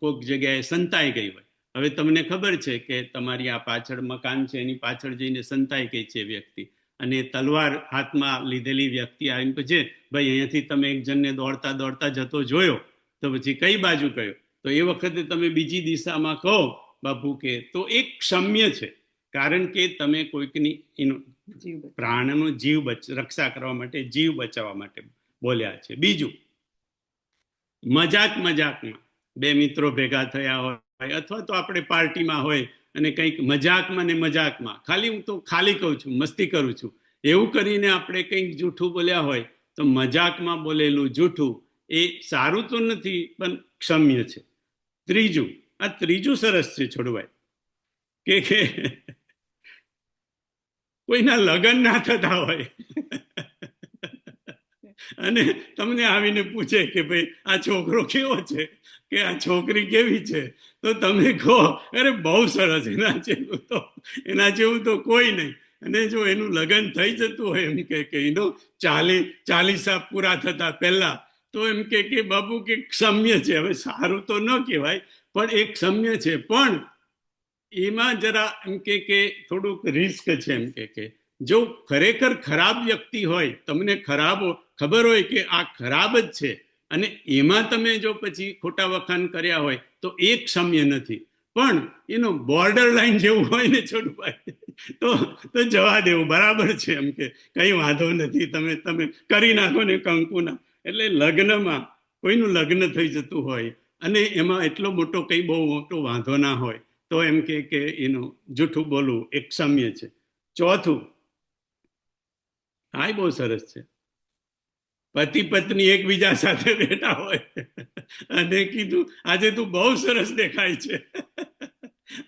કોઈક જગ્યાએ સંતાઈ ગઈ હોય. હવે તમને ખબર છે કે તમારી આ પાછળ મકાન છે, એની પાછળ જઈને સંતાઈ ગઈ છે વ્યક્તિ, અને તલવાર હાથમાં લીધેલી વ્યક્તિ આવીને પૂછે, ભાઈ અહીંયાથી તમે એક જણને દોડતા જતો જોયો, તો પછી કઈ બાજુ ગયો? તો એ વખતે તમે બીજી દિશામાં કહો બાપુ કે તો એક ક્ષમ્ય છે, કારણ કે તમે કોઈકની પ્રાણનો જીવ રક્ષા કરવા માટે, જીવ બચાવવા માટે બોલ્યા છે. બીજું, મજાકમાં બે મિત્રો ભેગા થયા હોય, અથવા તો આપણે પાર્ટીમાં હોય અને કંઈક મજાકમાં હું તો ખાલી કહું છું, મસ્તી કરું છું, એવું કરીને આપણે કંઈક જૂઠું બોલ્યા હોય, તો મજાકમાં બોલેલું જૂઠું એ સારું તો નથી, પણ ક્ષમ્ય છે. ત્રીજું સરસ છે છોડવાય, કે કોઈના લગ્ન ના થતા હોય અને તમને આવીને પૂછે કે ભાઈ આ છોકરો કેવો છે, કે આ છોકરી કેવી છે, તો તમે કહો અરે બહુ સરસ, એના જેવું તો કોઈ નહીં. અને જો એનું લગ્ન થઈ જતું હોય એમ કે 40 પૂરા થતા પહેલા, તો એમ કે બાબુ કે ક્ષમ્ય છે. હવે સારું તો ન કહેવાય, પણ એ ક્ષમ્ય છે. પણ એમાં જરા એમ કે થોડુંક રિસ્ક છે. એમ કે જો ખરેખર ખરાબ વ્યક્તિ હોય, તમને ખબર હોય કે આ ખરાબ જ છે, અને એમાં તમે જો પછી ખોટા વખાણ કર્યા હોય તો એ ક્ષમ્ય નથી. પણ બોર્ડર લાઈન જેવું હોય ને છોટુભાઈ, તો જવા દેવું, બરાબર છે. એમ કે કઈ વાંધો નથી, તમે કરી નાખો ને કંકુના. એટલે લગ્નમાં કોઈનું લગ્ન થઈ જતું હોય અને એમાં એટલો મોટો કંઈ બહુ મોટો વાંધો ના હોય તો એમ કે એનું જૂઠું બોલવું એક ક્ષમ્ય છે. ચોથું, આ બહુ સરસ છે. પતિ પત્ની એકબીજા સાથે બેઠા હોય અને કીધું આજે તું બહુ સરસ દેખાય છે,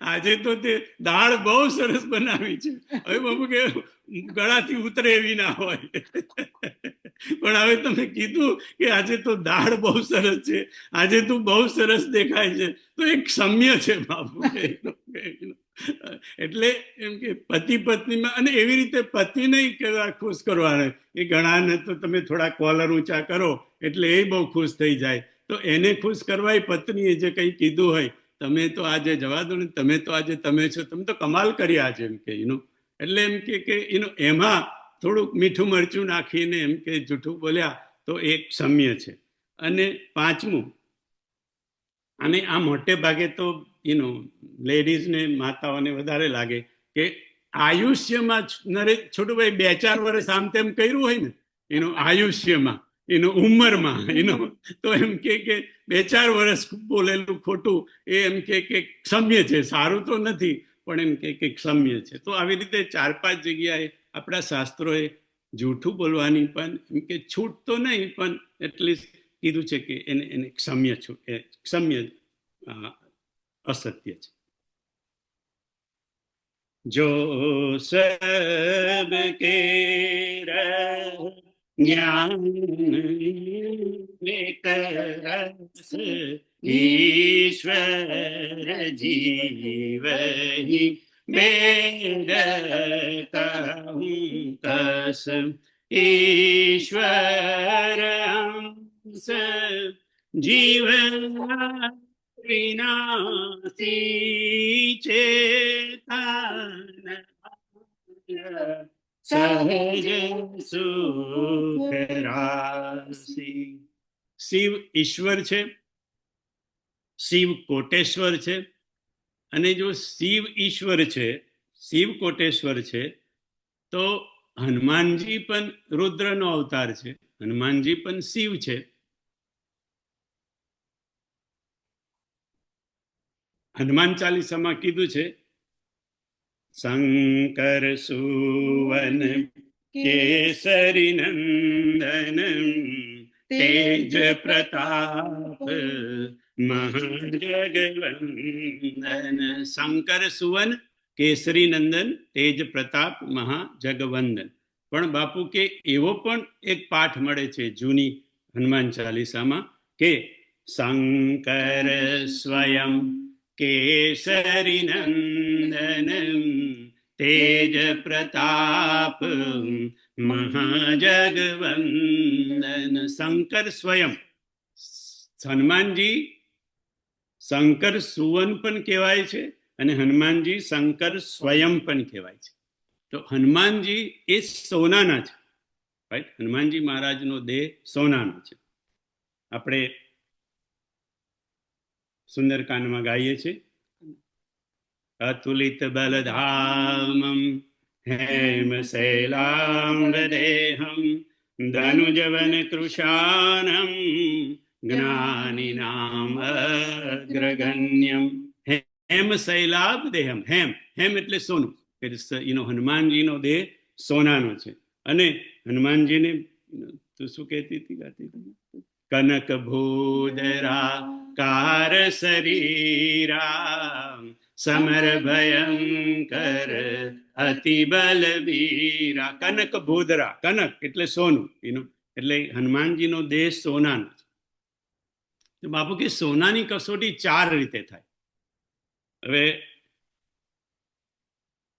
આજે તો તે દાળ બહુ સરસ બનાવી છે. હવે બાબુ કે ગળાથી ઉતરે એવી ના હોય, પણ હવે તમે કીધું કે આજે તો દાળ બહુ સરસ છે, આજે તું બહુ સરસ દેખાય છે, તો એક ક્ષમ્ય છે બાપુ. એટલે એમ કે પતિ પત્નીમાં, અને એવી રીતે પતિને કેવા ખુશ કરવાના એ ઘણાને તો તમે થોડા કોલર ઊંચા કરો એટલે એ બહુ ખુશ થઈ જાય, તો એને ખુશ કરવા એ પત્નીએ જે કંઈ કીધું હોય, તમે તો આજે જવા દો ને, તમે તો આજે તમે છો, તમે તો કમાલ કરી આજે, એમ કે એનું એટલે એમ કે એનું એમાં થોડુંક મીઠું મરચું નાખીને એમ કે જૂઠું બોલ્યા તો એક ક્ષમ્ય છે. અને પાંચમું, અને આ મોટે ભાગે તો લેડીઝને માતાઓને વધારે લાગે કે આયુષ્યમાં છોટુભાઈ 2-4 વર્ષ આમ તેમ કર્યું હોય ને એનું આયુષ્યમાં, એનું ઉંમરમાં, તો એમ કે 2-4 વર્ષ બોલેલું ખોટું એ એમ કે ક્ષમ્ય છે. સારું તો નથી પણ એમ કે ક્ષમ્ય છે. તો આવી રીતે 4-5 જગ્યાએ આપણા શાસ્ત્રોએ જૂઠું બોલવાની પણ એમ કે છૂટ તો નહીં પણ એટલીસ્ટ કીધું છે કે એને ક્ષમ્ય અસત્ય છે. જો સબ કે જ્ઞાન રસ ઈશ્વર જીવહી બેદ કહું કસ ઈશ્વર હંસ જીવન વિનાશી ચેતન સહજ સુખ રાશિ. શિવ ઈશ્વર છે, શિવ કોટેશ્વર છે, અને જો શિવ ઈશ્વર છે, શિવ કોટેશ્વર છે, તો હનુમાનજી પણ રુદ્રનો અવતાર છે, હનુમાનજી પણ શિવ છે. હનુમાન ચાલીસામાં કીધું છે શંકર સુવન કેસરી નંદન તેજ પ્રતાપ મહાજગવંદન. શંકર સુવન કેસરી નંદન તેજ પ્રતાપ મહાજગવંદન. પણ બાપુ કે એવો પણ એક પાઠ મળે છે જૂની હનુમાન ચાલીસામાં કે શંકર સ્વયં કેસરી નંદન તેજ પ્રતાપ મહાજગવંદન. શંકર સ્વયં, હનુમાનજી શંકર સુવન પણ કહેવાય છે અને હનુમાનજી શંકર સ્વયં પણ કહેવાય છે. તો હનુમાનજી એ સોનાના છે, રાઈટ? હનુમાનજી મહારાજનો દેહ સોનાનો છે. આપણે સુંદરકાંડમાં ગાઈએ છીએ અતુલિત બલધામમ હેમ શૈલાંબદેહમ ધનુજવન કૃશાનમ જ્ઞાનિનામ અગ્રગણ્યમ. હેમ શૈલાબદેહમ, હેમ એટલે સોનું, હનુમાનજીનો દેહ સોનાનો છે. અને હનુમાનજીને તું શું કહેતી હતી ગાતી કનક ભૂદરા કાર શરીરા સમર ભયંકર અતિ બલબીરા. કનક ભૂદરા, કનક એટલે સોનું, એટલે હનુમાનજીનો દેહ સોનાનો છે. બાપુ કે સોનાની કસોટી 4 રીતે થાય. હવે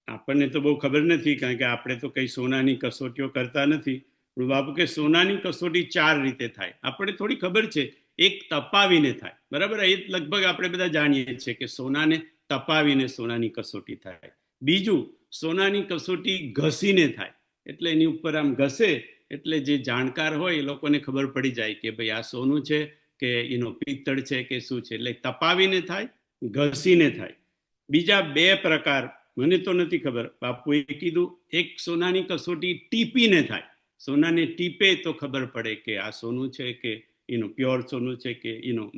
આપણને તો બહુ ખબર નથી કારણ કે આપણે તો કઈ સોનાની કસોટીઓ કરતા નથી. બાપુ કે સોનાની કસોટી 4 રીતે થાય. આપણે થોડી ખબર છે, એક તપાવીને થાય, બરાબર? એ લગભગ આપણે બધા જાણીએ છીએ કે સોનાને તપાવીને સોનાની કસોટી થાય. બીજું, સોનાની કસોટી ઘસીને થાય, એટલે એની ઉપર આમ ઘસે એટલે જે જાણકાર હોય એ લોકોને ખબર પડી જાય કે ભાઈ આ સોનું છે કે એનો પિત્તળ છે કે શું છે. એટલે તપાવીને થાય, ઘસીને થાય. બીજા 2 પ્રકાર મને તો નથી ખબર, બાપુએ કીધું એક સોનાની કસોટી ટીપીને થાય. સોનાને ટીપે તો ખબર પડે કે આ સોનું છે કે પ્યોર સોનું છે કે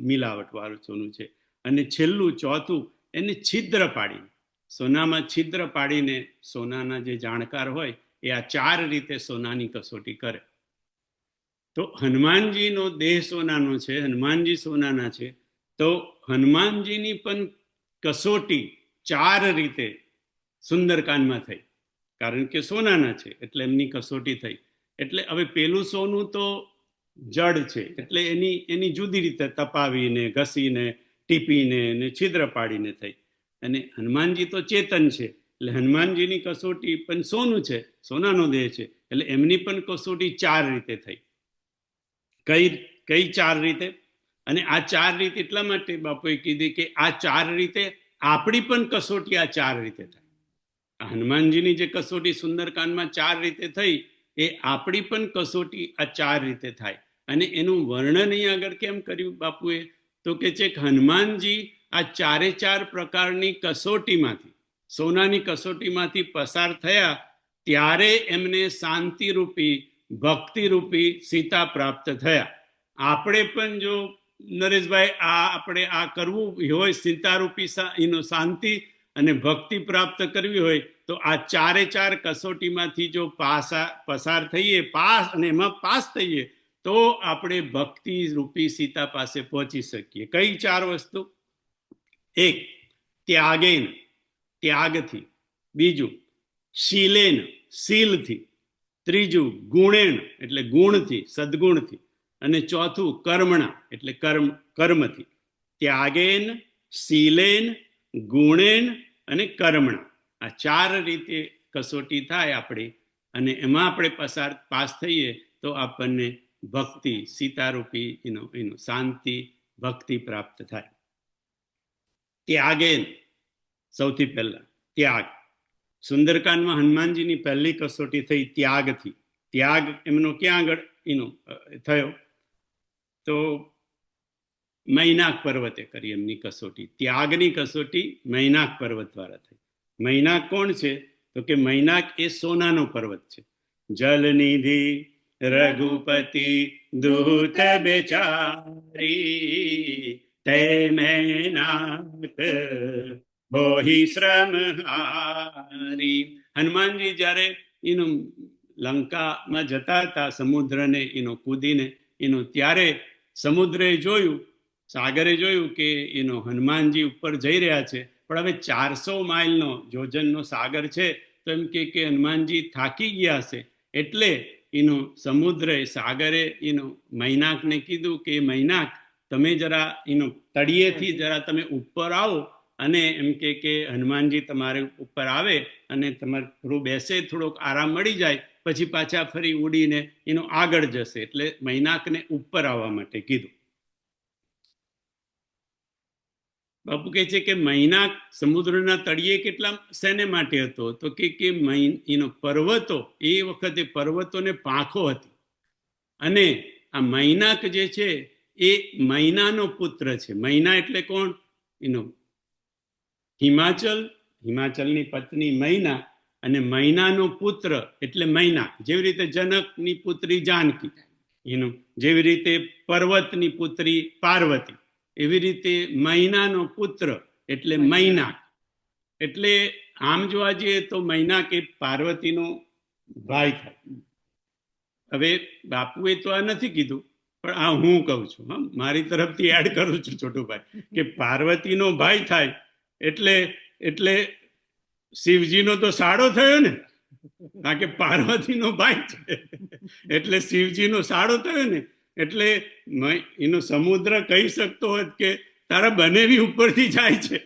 મિલાવટ વાળું સોનું છે. અને છેલ્લું ચોથું એને છિદ્ર પાડીને, સોનામાં છિદ્ર પાડીને સોનાના જે જાણકાર હોય એ આ 4 રીતે સોનાની કસોટી કરે. તો હનુમાનજીનો દેહ સોનાનો છે, હનુમાનજી સોનાના છે, તો હનુમાનજીની પણ કસોટી 4 રીતે સુંદરકાંડમાં થઈ, કારણ કે સોનાના છે એટલે એમની કસોટી થઈ. એટલે હવે પેલું સોનું તો જડ છે, એટલે એની જુદી રીતે તપાવીને, ઘસીને, ટીપીને ને છિદ્ર પાડીને થઈ. અને હનુમાનજી તો ચેતન છે, એટલે હનુમાનજીની કસોટી પણ સોનું છે, સોનાનો દેહ છે, એટલે એમની પણ કસોટી 4 રીતે થઈ. કઈ 4 રીતે? અને આ 4 રીતે એટલા માટે બાપુએ કીધી કે આ 4 રીતે આપણી પણ કસોટી આ 4 રીતે થાય. હનુમાનજીની જે કસોટી સુંદરકાંડમાં 4 રીતે થઈ, એ આપણી પણ કસોટી આ 4 રીતે થાય. અને એનું વર્ણન અહીં આગળ કેમ કર્યું બાપુએ? તો કે છે હનુમાનજી આ 4 પ્રકારની કસોટીમાંથી, સોનાની કસોટીમાંથી પસાર થયા ત્યારે એમને શાંતિરૂપી, ભક્તિરૂપી સીતા પ્રાપ્ત થયા. આપણે પણ જો નરેશભાઈ આપણે આ કરવું હોય, સીતારૂપી શાંતિ અને ભક્તિ પ્રાપ્ત કરવી હોય, તો આ 4 કસોટીમાંથી જો પસાર થઈએ, અને એમાં પાસ થઈએ, તો આપણે ભક્તિ રૂપી સીતા પાસે પહોંચી શકીએ. કઈ 4 વસ્તુ? 1 ત્યાગેન, ત્યાગથી. બીજું શીલેન, શીલથી. ત્રીજું ગુણેન, એટલે ગુણથી, સદગુણથી. અને ચોથું કર્મણા, એટલે કર્મથી. ત્યાગેન, શીલેન, ગુણેન અને કર્મણા. આ 4 રીતે કસોટી થાય આપણી, અને એમાં આપણે પાસ થઈએ તો આપણને ભક્તિ, સીતારૂપી શાંતિ, ભક્તિ પ્રાપ્ત થાય. ત્યાગેન, સૌથી પહેલા ત્યાગ. સુંદરકાંડમાં હનુમાનજીની પહેલી કસોટી થઈ ત્યાગથી. ત્યાગ એમનો ક્યાં આગળ થયો? તો મૈનાક પર્વતે કરી એમની કસોટી. ત્યાગની કસોટી મૈનાક પર્વત દ્વારા થઈ. મૈનાક કોણ છે? તો કે મૈનાક એ સોનાનો પર્વત છે. જલનિધિ રઘુપતિ દૂત બેચારી, તે મૈનાક બોહી શ્રમ હારી. હનુમાનજી જ્યારે લંકામાં જતા હતા, સમુદ્રને કૂદીને, ત્યારે સમુદ્રે જોયું, સાગરે જોયું કે હનુમાનજી ઉપર જઈ રહ્યા છે, પણ હવે 400 માઇલનો, જોજનનો સાગર છે, તો એમ કે હનુમાનજી થાકી ગયા હશે. એટલે સમુદ્રે, સાગરે મૈનાકને કીધું કે મૈનાક, તમે જરા તળિયેથી જરા તમે ઉપર આવો, અને એમ કે હનુમાનજી તમારે ઉપર આવે અને તમારે થોડું બેસે, થોડોક આરામ મળી જાય, પછી પાછા ફરી ઉડીને આગળ જશે. એટલે મૈનાકને ઉપર આવવા માટે કીધું. બાપુ કહે છે કે મૈનાક સમુદ્રના તળિયે કેટલા શેને માટે હતો? તો કે પર્વતો, એ વખતે પર્વતોને પાંખો હતી, અને આ મૈનાક જે છે એ મૈનાનો પુત્ર છે. મૈના એટલે કોણ? હિમાચલની પત્ની મૈના, અને મૈનાનો પુત્ર એટલે મૈનાક. જેવી રીતે જનકની પુત્રી જાનકી, જેવી રીતે પર્વતની પુત્રી પાર્વતી, એવી રીતે મૈનાનો પુત્ર એટલે મૈનાક. એટલે આમ જોવા જઈએ તો મૈનાક એ પાર્વતીનો ભાઈ થાય. હવે બાપુએ તો આ નથી કીધું, પણ આ હું કહું છું, મારી તરફથી એડ કરું છું છોટુભાઈ, કે પાર્વતીનો ભાઈ થાય એટલે શિવજીનો તો સાડો થયો ને, કારણ કે પાર્વતીનો ભાઈ છે, એટલે શિવજીનો સાડો થયો ને. એટલે સમુદ્ર કહી શકતો હોત કે તારા બનેવી ઉપરથી જાય છે,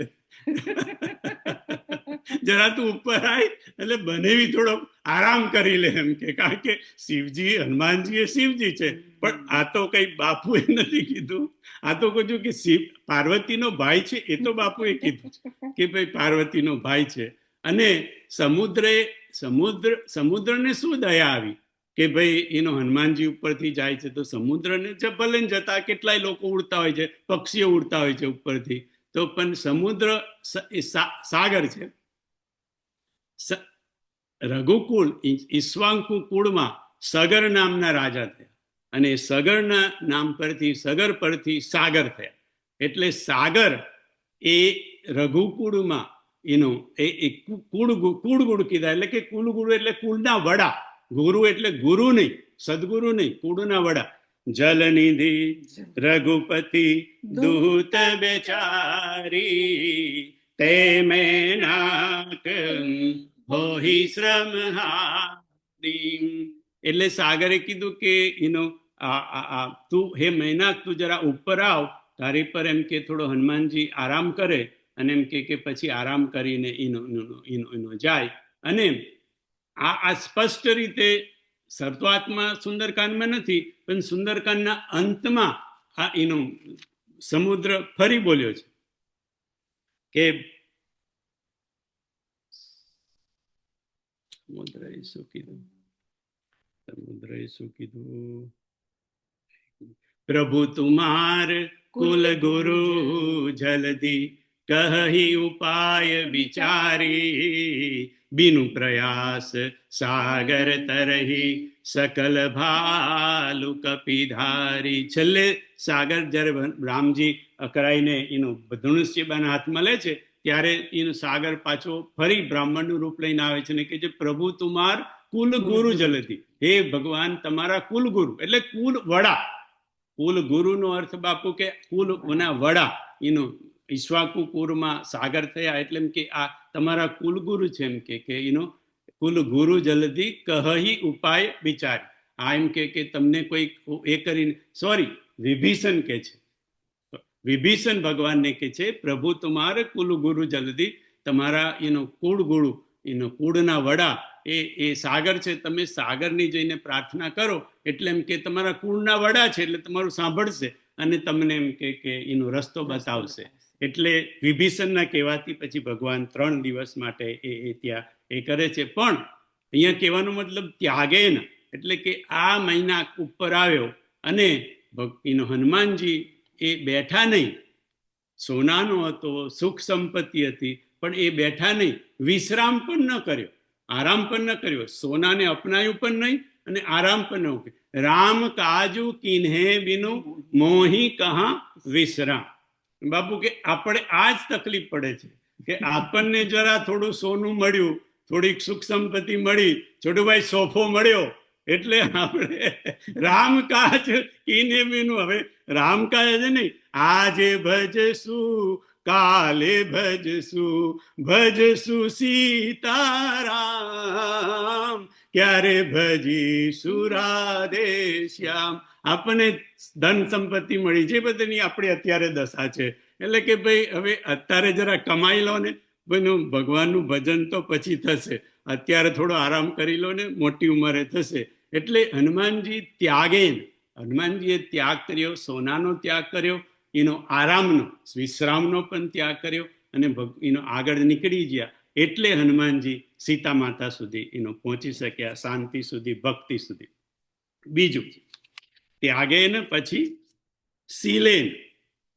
જરા તું ઉપર આય, એટલે બનેવી થોડો આરામ કરી લે, એમ કે. કારણ કે શિવજી, હનુમાનજી એ શિવજી છે, પણ આ તો કઈ બાપુએ નથી કીધું. આ તો કહ્યું કે પાર્વતીનો ભાઈ છે, એ તો બાપુએ કીધું કે ભાઈ પાર્વતીનો ભાઈ છે. અને સમુદ્રને શું દયા આવી કે ભાઈ હનુમાનજી ઉપરથી જાય છે, તો સમુદ્રને ભલે જતા કેટલાય લોકો ઉડતા હોય છે, પક્ષીઓ ઉડતા હોય છે ઉપરથી, તો પણ સમુદ્ર સાગર છે. રઘુકુળ, ઈશ્વાંકુ કુળમાં સગર નામના રાજા થયા, અને સગરના નામ પરથી સગર પરથી સાગર થયા. એટલે સાગર એ રઘુકુળમાં એનું એ કુળગુરુ કીધા, એટલે કે કુલગુરુ એટલે કુળના વડા. ગુરુ એટલે ગુરુ નહીં, સદગુરુ નહીં, કુળના વડા. જલનિધિ રઘુપતિ દૂત બેચારી, તે મેનાક હોહી શ્રમ હારી. એટલે સાગરે કીધું કે તું હે મૈનાક, તું જરા ઉપર આવ, તારી પર એમ કે થોડો હનુમાનજી આરામ કરે, અને એમ કે પછી આરામ કરીને એનો જાય. અને આ સ્પષ્ટ રીતે શરત્વાત્મા સુંદરકાંડમાં નથી, પણ સુંદરકાંડના અંતમાં આ એનો સમુદ્ર ફરી બોલ્યો છે કે સમુદ્રએ શું કીધું, પ્રભુ તુમાર કુલ ગુરુ જલદી કહી ઉપાય વિચારી, બિનુ પ્રયાસ સાગર તરહી સકલ ભાલુ કપીધારી. છેલ્લે સાગર જ્યારે રામજી અકરાઈને એનું ધનુષ્યબાના હાથમાં લે છે, ત્યારે એનો સાગર પાછો ફરી બ્રાહ્મણનું રૂપ લઈને આવે છે ને કે જે પ્રભુ તુમાર કુલ ગુરુ જલદી, હે ભગવાન તમારા કુલ ગુરુ એટલે કુલ વડા. કુલ ગુરુનો અર્થ બાપુ કે કુલના વડા. એનો ઈશ્વાકુ કુળમાં સાગર થયા એટલે એમ કે આ તમારા કુલગુરુ છે, એમ કે એનો કુલ ગુરુ જલ્દી કહી ઉપાય વિચારી. આ એમ કે તમને કોઈ એ કરીને, સોરી વિભીષણ કે છે, વિભીષણ ભગવાનને કે છે પ્રભુ તમારે કુલ ગુરુ જલ્દી, તમારા એનો કુળ ગુરુ એનો કુળના વડા એ સાગર છે, તમે સાગરની જઈને પ્રાર્થના કરો એટલે એમ કે તમારા કુળના વડા છે, એટલે તમારું સાંભળશે અને તમને એમ કે એનો રસ્તો બતાવશે. એટલે વિભીષણના કહેવાથી પછી ભગવાન 3 દિવસ માટે એ ત્યાં એ કરે છે. પણ અહીંયા કહેવાનો મતલબ ત્યાગેન, એટલે કે આ મહિના ઉપર આવ્યો અને એનો હનુમાનજી એ બેઠા નહીં, સોનાનો હતો, સુખ સંપત્તિ હતી, પણ એ બેઠા નહીં, વિશ્રામ પણ ન કર્યો, આરામ પણ ન કર્યો, સોનાને અપનાયું પણ નહીં અને આરામ પણ ન કર્યો. રામ કાજુ કિન્હે બિનુ મોહી કહા વિશ્રામ. બાપુ કે આપણે આ જ તકલીફ પડે છે કે આપણને જરા થોડું સોનું મળ્યું, થોડીક સુખ સંપત્તિ મળી, છોટુભાઈ સોફો મળ્યો, એટલે આપણે રામકાજ કીને બીનું. હવે રામકાજ છે નહીં, આજે ભજશું કાલે ભજશું, ભજશું સીતારામ, ક્યારે ભજીશું રાધે શ્યામ. આપણને ધન સંપત્તિ મળી છે બધાની આપણી અત્યારે દશા છે. એટલે કે ભાઈ હવે અત્યારે જરા કમાઈ લો ને, ભગવાનનું ભજન તો પછી થશે, અત્યારે થોડો આરામ કરી લો ને, મોટી ઉંમરે થશે. એટલે હનુમાનજી ત્યાગેન, હનુમાનજીએ ત્યાગ કર્યો, સોનાનો ત્યાગ કર્યો, એનો આરામનો વિશ્રામનો પણ ત્યાગ કર્યો અને એનો આગળ નીકળી ગયા. એટલે હનુમાનજી સીતા માતા સુધી એનો પહોંચી શક્યા, શાંતિ સુધી, ભક્તિ સુધી. બીજું ત્યાગેન પછી શીલેન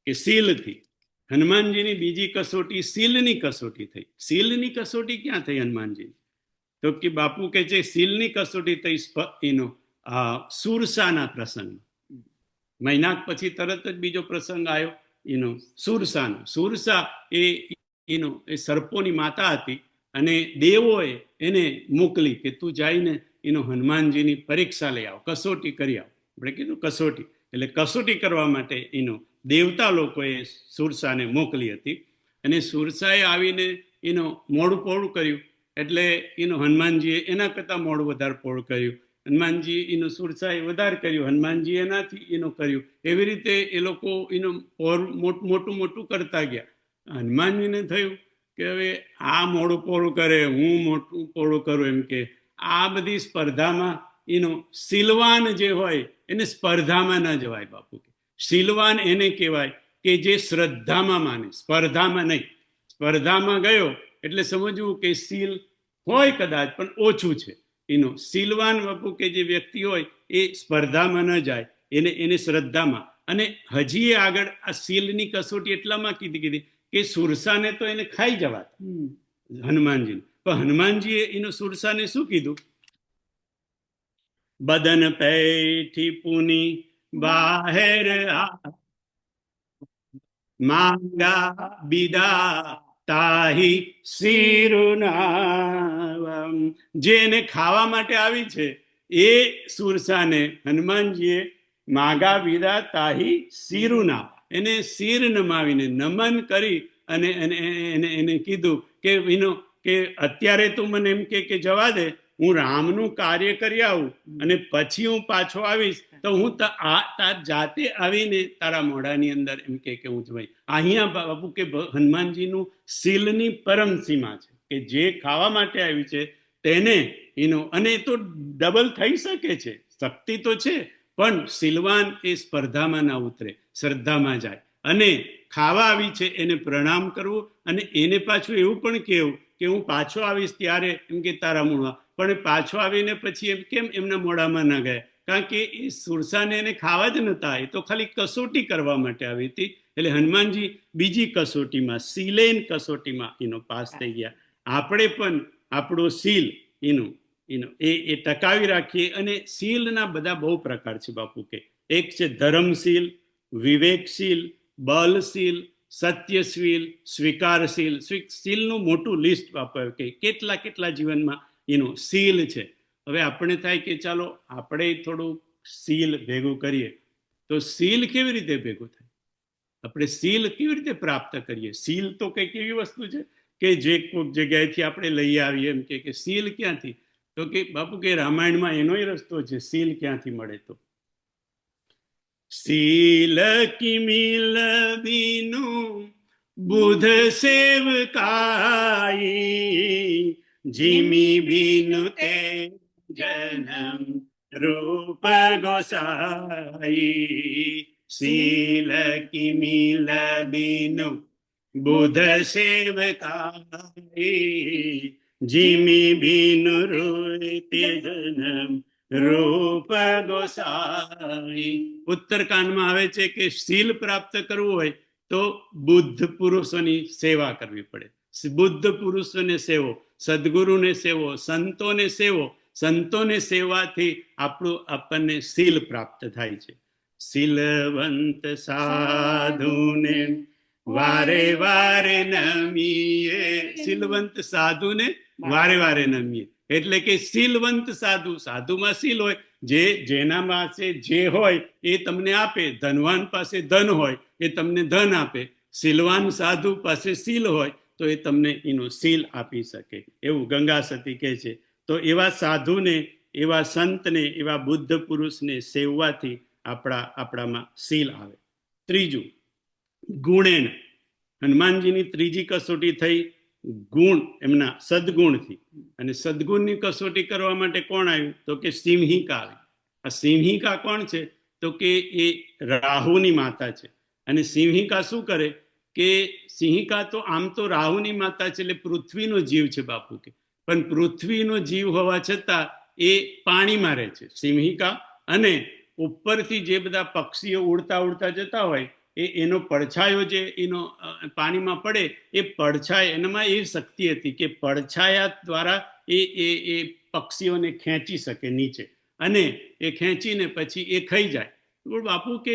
કે શીલથી. હનુમાનજીની બીજી કસોટી શીલની કસોટી થઈ. શીલની કસોટી ક્યાં થઈ હનુમાનજી? તો કે બાપુ કે છે શીલની કસોટી થઈ એનો સુરસાના પ્રસંગ. મહિનાક પછી તરત જ બીજો પ્રસંગ આવ્યો એનો સુરસાનો. સુરસા એનો એ સર્પોની માતા હતી અને દેવોએ એને મોકલી કે તું જઈને એનો હનુમાનજીની પરીક્ષા લઈ આવ, કસોટી કરી આવ. આપણે કીધું કસોટી એટલે કસોટી કરવા માટે એનો દેવતા લોકોએ સુરસાને મોકલી હતી. અને સુરસાએ આવીને એનો મોડું પહોળું કર્યું, એટલે એનો હનુમાનજીએ એના કરતાં મોડું વધારે પહોળું કર્યું. હનુમાનજી એનું સુરસાએ વધારે કર્યું, હનુમાનજી એનાથી એનો કર્યું. એવી રીતે એ લોકો એનું મોટું મોટું કરતા ગયા. હનુમાનજીને થયું કે હવે આ મોડું પહોળું કરે, હું મોટું પહોળું કરું, એમ કે આ બધી સ્પર્ધામાં એનો શીલવાન જે હોય એને સ્પર્ધામાં ન જવાય બાપુ. શીલવાન એને કહેવાય કે જે શ્રદ્ધામાં માને, સ્પર્ધામાં નહીં. સ્પર્ધામાં ગયો એટલે સમજવું કે શીલ હોય કદાચ પણ ઓછું છે એનો. શીલવાન બાપુ કે જે વ્યક્તિ હોય એ સ્પર્ધામાં ન જાય, એને શ્રદ્ધામાં. અને હજી આગળ આ શીલની કસોટી એટલામાં કીધી કે સુરસાને તો એને ખાઈ જવાત હનુમાનજીને. પણ હનુમાનજીએ એનો સુરસાને શું કીધું બદન પૈઠી પુની બાહેર માંગા બિદા તાહી શિરુનાવમ. જેને ખાવા માટે આવી છે એ સુરસાને હનુમાનજીએ માગા બિદા તાહી શિરુના, એને શિર નમાવીને નમન કરી અને એને કીધું કે વિનો કે અત્યારે તું મને એમ કે જવા દે, હું રામનું કાર્ય કરી આવું અને પછી હું પાછો આવીશ તો હું તાર જાતે આવીને તારા મોઢાની અંદર એમ કે હું જ ભાઈ. અહીંયા બાપુ કે હનુમાનજીનું શીલની પરમ સીમા છે કે જે ખાવા માટે આવી છે તેને એનો, અને તો ડબલ થઈ શકે છે, શક્તિ તો છે, પણ શીલવાન એ સ્પર્ધામાં ના ઉતરે, શ્રદ્ધામાં જાય. અને ખાવા આવી છે એને પ્રણામ કરવું અને એને પાછું એવું પણ કહેવું કે હું પાછો આવીશ ત્યારે એમ કે તારા મોઢા, પણ પાછો આવીને પછી એમ કેમ એમના મોઢામાં ના ગયા? કારણ કે એ સુરસાને એને ખાવા જ નતા, એ તો ખાલી કસોટી કરવા માટે આવી હતી. એટલે હનુમાનજી બીજી કસોટીમાં, શીલેન કસોટીમાં એનો પાસ થઈ ગયા. આપણે પણ આપણો શીલ એનું એ ટકાવી રાખીએ. અને શીલના બધા બહુ પ્રકાર છે બાપુ કે, એક છે ધર્મશીલ, વિવેકશીલ, બલશીલ, સત્યશીલ, સ્વીકારશીલ. શીલનું મોટું લિસ્ટ વાપર્યું કે કેટલા કેટલા જીવનમાં એનું શીલ છે. હવે આપણે થાય કે ચાલો આપણે થોડું શીલ ભેગું કરીએ, તો શીલ કેવી રીતે ભેગું થાય? આપણે શીલ કેવી રીતે પ્રાપ્ત કરીએ? શીલ તો કંઈક એવી વસ્તુ છે કે જે કોઈક જગ્યાએથી આપણે લઈ આવીએ. એમ કે શીલ ક્યાંથી? તો કે બાપુ કે રામાયણમાં એનોય રસ્તો છે, શીલ ક્યાંથી મળે તો શીલ કિમિલ બીનું બુધ સેવકાઈ, જીમી બીનું તે જનમ રૂપ ગોસાઈ. શીલ કિમિલ બીનું બુધ સેવકાઈ, જીમી બીનું રૂપ જનમ રૂપ ગોસાઈ. ઉત્તરકાંડમાં આવે છે કે શીલ પ્રાપ્ત કરવું હોય તો બુદ્ધ પુરુષોની સેવા કરવી પડે. બુદ્ધ પુરુષોને સેવો, સદગુરુને સેવો, સંતોને સેવો. સંતોને સેવાથી આપણને શીલ પ્રાપ્ત થાય છે. શીલવંત સાધુને વારે વારે નમીએ, શીલવંત સાધુને વારે વારે નમીએ. એટલે કે શીલવંત સાધુ, સાધુમાં શીલ હોય, જેના પાસે જે હોય એ તમને આપે. ધનવાન પાસે ધન હોય એ તમને ધન આપે. શીલવાન સાધુ પાસે શીલ હોય તો એ તમને એનો શીલ આપી શકે. એવું ગંગા સતી કહે છે. તો એવા સાધુને, એવા સંતને, એવા બુદ્ધ પુરુષને સેવવાથી આપણામાં શીલ આવે. ત્રીજું ગુણેન. હનુમાનજીની ત્રીજી કસોટી થઈ ગુણ, એમના સદગુણથી. અને સદગુણની કસોટી કરવા માટે કોણ આવ્યું? તો કે સિંહિકા આવી. આ સિંહિકા કોણ છે? તો કે એ રાહુની માતા છે. અને સિંહિકા શું કરે કે સિંહિકા તો આમ તો રાહુની માતા છે, એટલે પૃથ્વીનો જીવ છે બાપુ કે, પણ પૃથ્વીનો જીવ હોવા છતાં એ પાણીમાં રહે છે સિંહિકા. અને ઉપરથી જે બધા પક્ષીઓ ઉડતા ઉડતા જતા હોય એનો પડછાયો જે એનો પાણીમાં પડે, એ પડછાય એનામાં એ શક્તિ હતી કે પડછાયા દ્વારા એ પક્ષીઓને ખેંચી શકે નીચે, અને એ ખેંચીને પછી એ ખાઈ જાય. બાપુ કે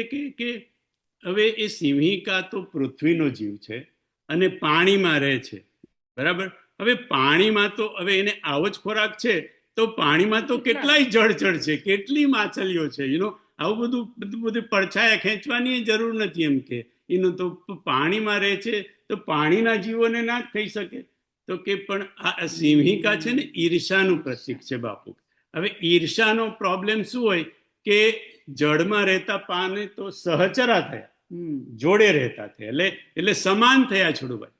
હવે એ સિંહિકા તો પૃથ્વીનો જીવ છે અને પાણીમાં રહે છે, બરાબર? હવે પાણીમાં તો હવે એને આવો જ ખોરાક છે, તો પાણીમાં તો કેટલાય જળચર છે, કેટલી માછલીઓ છે. આવું બધું પડછાયા ખેંચવાની જરૂર નથી. એમ કે એનું તો પાણીમાં રહે છે, તો પાણીના જીવોને ના જ ખાઈ શકે. તો કે પણ આ સિંહિકા છે ને ઈર્ષાનું પ્રતીક છે બાપુ. હવે ઈર્ષાનો પ્રોબ્લેમ શું હોય કે જળમાં રહેતા પાને તો સહચરા થયા, જોડે રહેતા થયા, એટલે સમાન થયા છોડુભાઈ.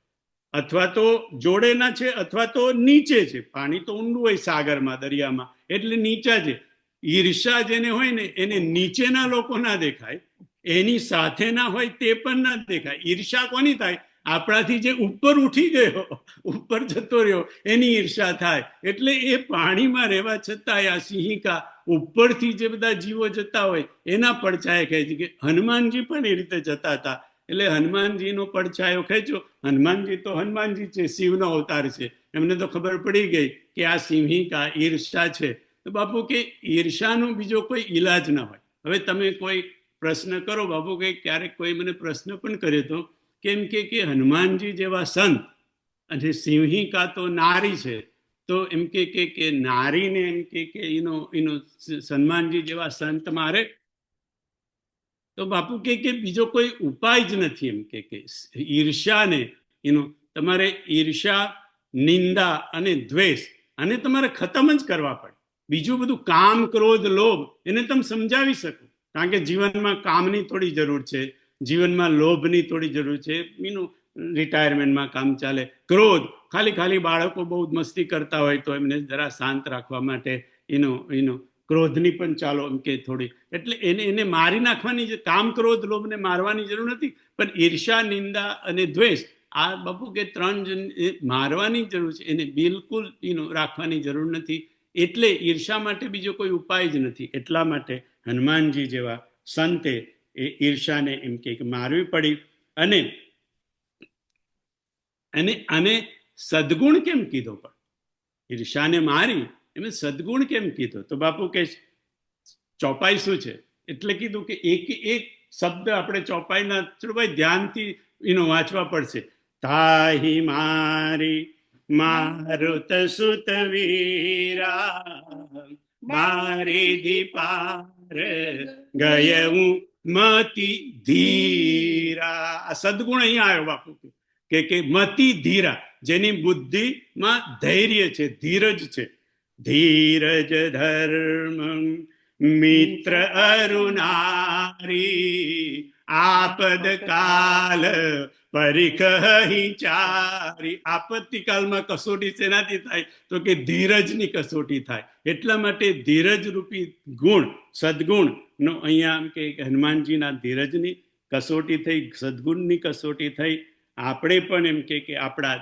અથવા તો જોડેના છે અથવા તો નીચે છે. પાણી તો ઊંડું હોય સાગરમાં, દરિયામાં, એટલે નીચા છે. ઈર્ષા જેને હોય ને એને નીચેના લોકો ના દેખાય, એની સાથે ના હોય તે પણ ના દેખાય. ઈર્ષા કોની થાય? આપણાથી જે ઉપર ઉઠી ગયો, ઉપર જતો રહ્યો, એની ઈર્ષા થાય. એટલે એ પાણીમાં રહેવા છતાં આ સિંહિકા ઉપરથી જે બધા જીવો જતા હોય એના પડછાયા ખેંચી. કે હનુમાનજી પણ એ રીતે જતા હતા, એટલે હનુમાનજીનો પડછાયો ખેંચ્યો. હનુમાનજી તો હનુમાનજી છે, શિવનો અવતાર છે, એમને તો ખબર પડી ગઈ કે આ સિંહિકા ઈર્ષા છે. તો બાપુ કે ઈર્ષાનો બીજો કોઈ ઈલાજ ના હોય. હવે તમે કોઈ પ્રશ્ન કરો, બાપુ કે ક્યારેક કોઈ મને પ્રશ્ન પણ કર્યો હતો, કેમ કે હનુમાનજી જેવા સંત અને સિંહિકા તો નારી છે, તો એમ કે નારીને એમ કે એનો હનુમાનજી જેવા સંત મારે, તો બાપુ કે બીજો કોઈ ઉપાય જ નથી. એમ કે ઈર્ષાને તમારે ઈર્ષા, નિંદા અને દ્વેષ અને તમારે ખતમ જ કરવા પડે. બીજું બધું કામ, ક્રોધ, લોભ એને તમે સમજાવી શકો, કારણ કે જીવનમાં કામની થોડી જરૂર છે, જીવનમાં લોભની થોડી જરૂર છે, રિટાયરમેન્ટમાં કામ ચાલે. ક્રોધ, ખાલી બાળકો બહુ મસ્તી કરતા હોય તો એમને જરા શાંત રાખવા માટે ક્રોધની પણ ચાલો એમ કે થોડી, એટલે એને મારી નાખવાની, કામ, ક્રોધ, લોભને મારવાની જરૂર નથી, પણ ઈર્ષા, નિંદા અને દ્વેષ આ બાપુ કે 3 મારવાની જરૂર છે, એને બિલકુલ રાખવાની જરૂર નથી. એટલે ઈર્ષા માટે બીજો કોઈ ઉપાય જ નથી. એટલા માટે હનુમાનજી જેવા સંતે એ ઈર્ષાને એમ કે મારવી પડી. અને સદગુણ કેમ કીધો? પણ ઈર્ષાને મારી એમ સદગુણ કેમ કીધો? તો બાપુ કે ચોપાઈ શું છે? એટલે કીધું કે એક શબ્દ આપણે ચોપાઈના ભાઈ ધ્યાનથી વાંચવા પડશે. તાહી મારી મારુત સુત વીરા, મારી દીપાર ગયવું મતી ધીરા. આ સદગુણ અહીંયા આવ્યો બાપુ કે મતી ધીરા, જેની બુદ્ધિમાં ધૈર્ય છે, ધીરજ છે. ધીરજ ધર્મ મિત્ર અરુનારી, આપદ કાલ પરીખહી ચારી. આપત્તિ કાળમાં કસોટી શેનાથી થાય? તો કે ધીરજની કસોટી થાય. એટલા માટે ધીરજ રૂપી ગુણ, સદગુણ નો અહીંયા એમ કે હનુમાનજીના ધીરજની કસોટી થઈ, સદગુણની કસોટી થઈ. આપણે પણ એમ કે આપણા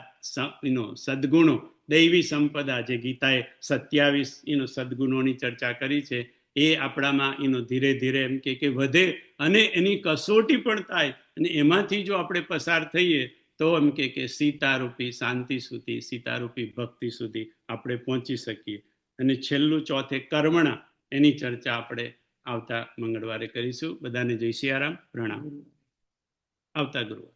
સદગુણો, દૈવી સંપદા, જે ગીતાએ 27 સદગુણોની ચર્ચા કરી છે, એ આપણામાં ધીરે ધીરે એમ કે વધે અને એની કસોટી પણ થાય. અને એમાંથી જો આપણે પસાર થઈએ તો એમ કે સીતારૂપી શાંતિ સુધી, સીતારૂપી ભક્તિ સુધી આપણે પહોંચી શકીએ. અને છેલ્લું ચોથે કર્મણા, એની ચર્ચા આપણે આવતા મંગળવારે કરીશું. બધાને જય સિયારામ, પ્રણામ. આવતા ગુરુવાર.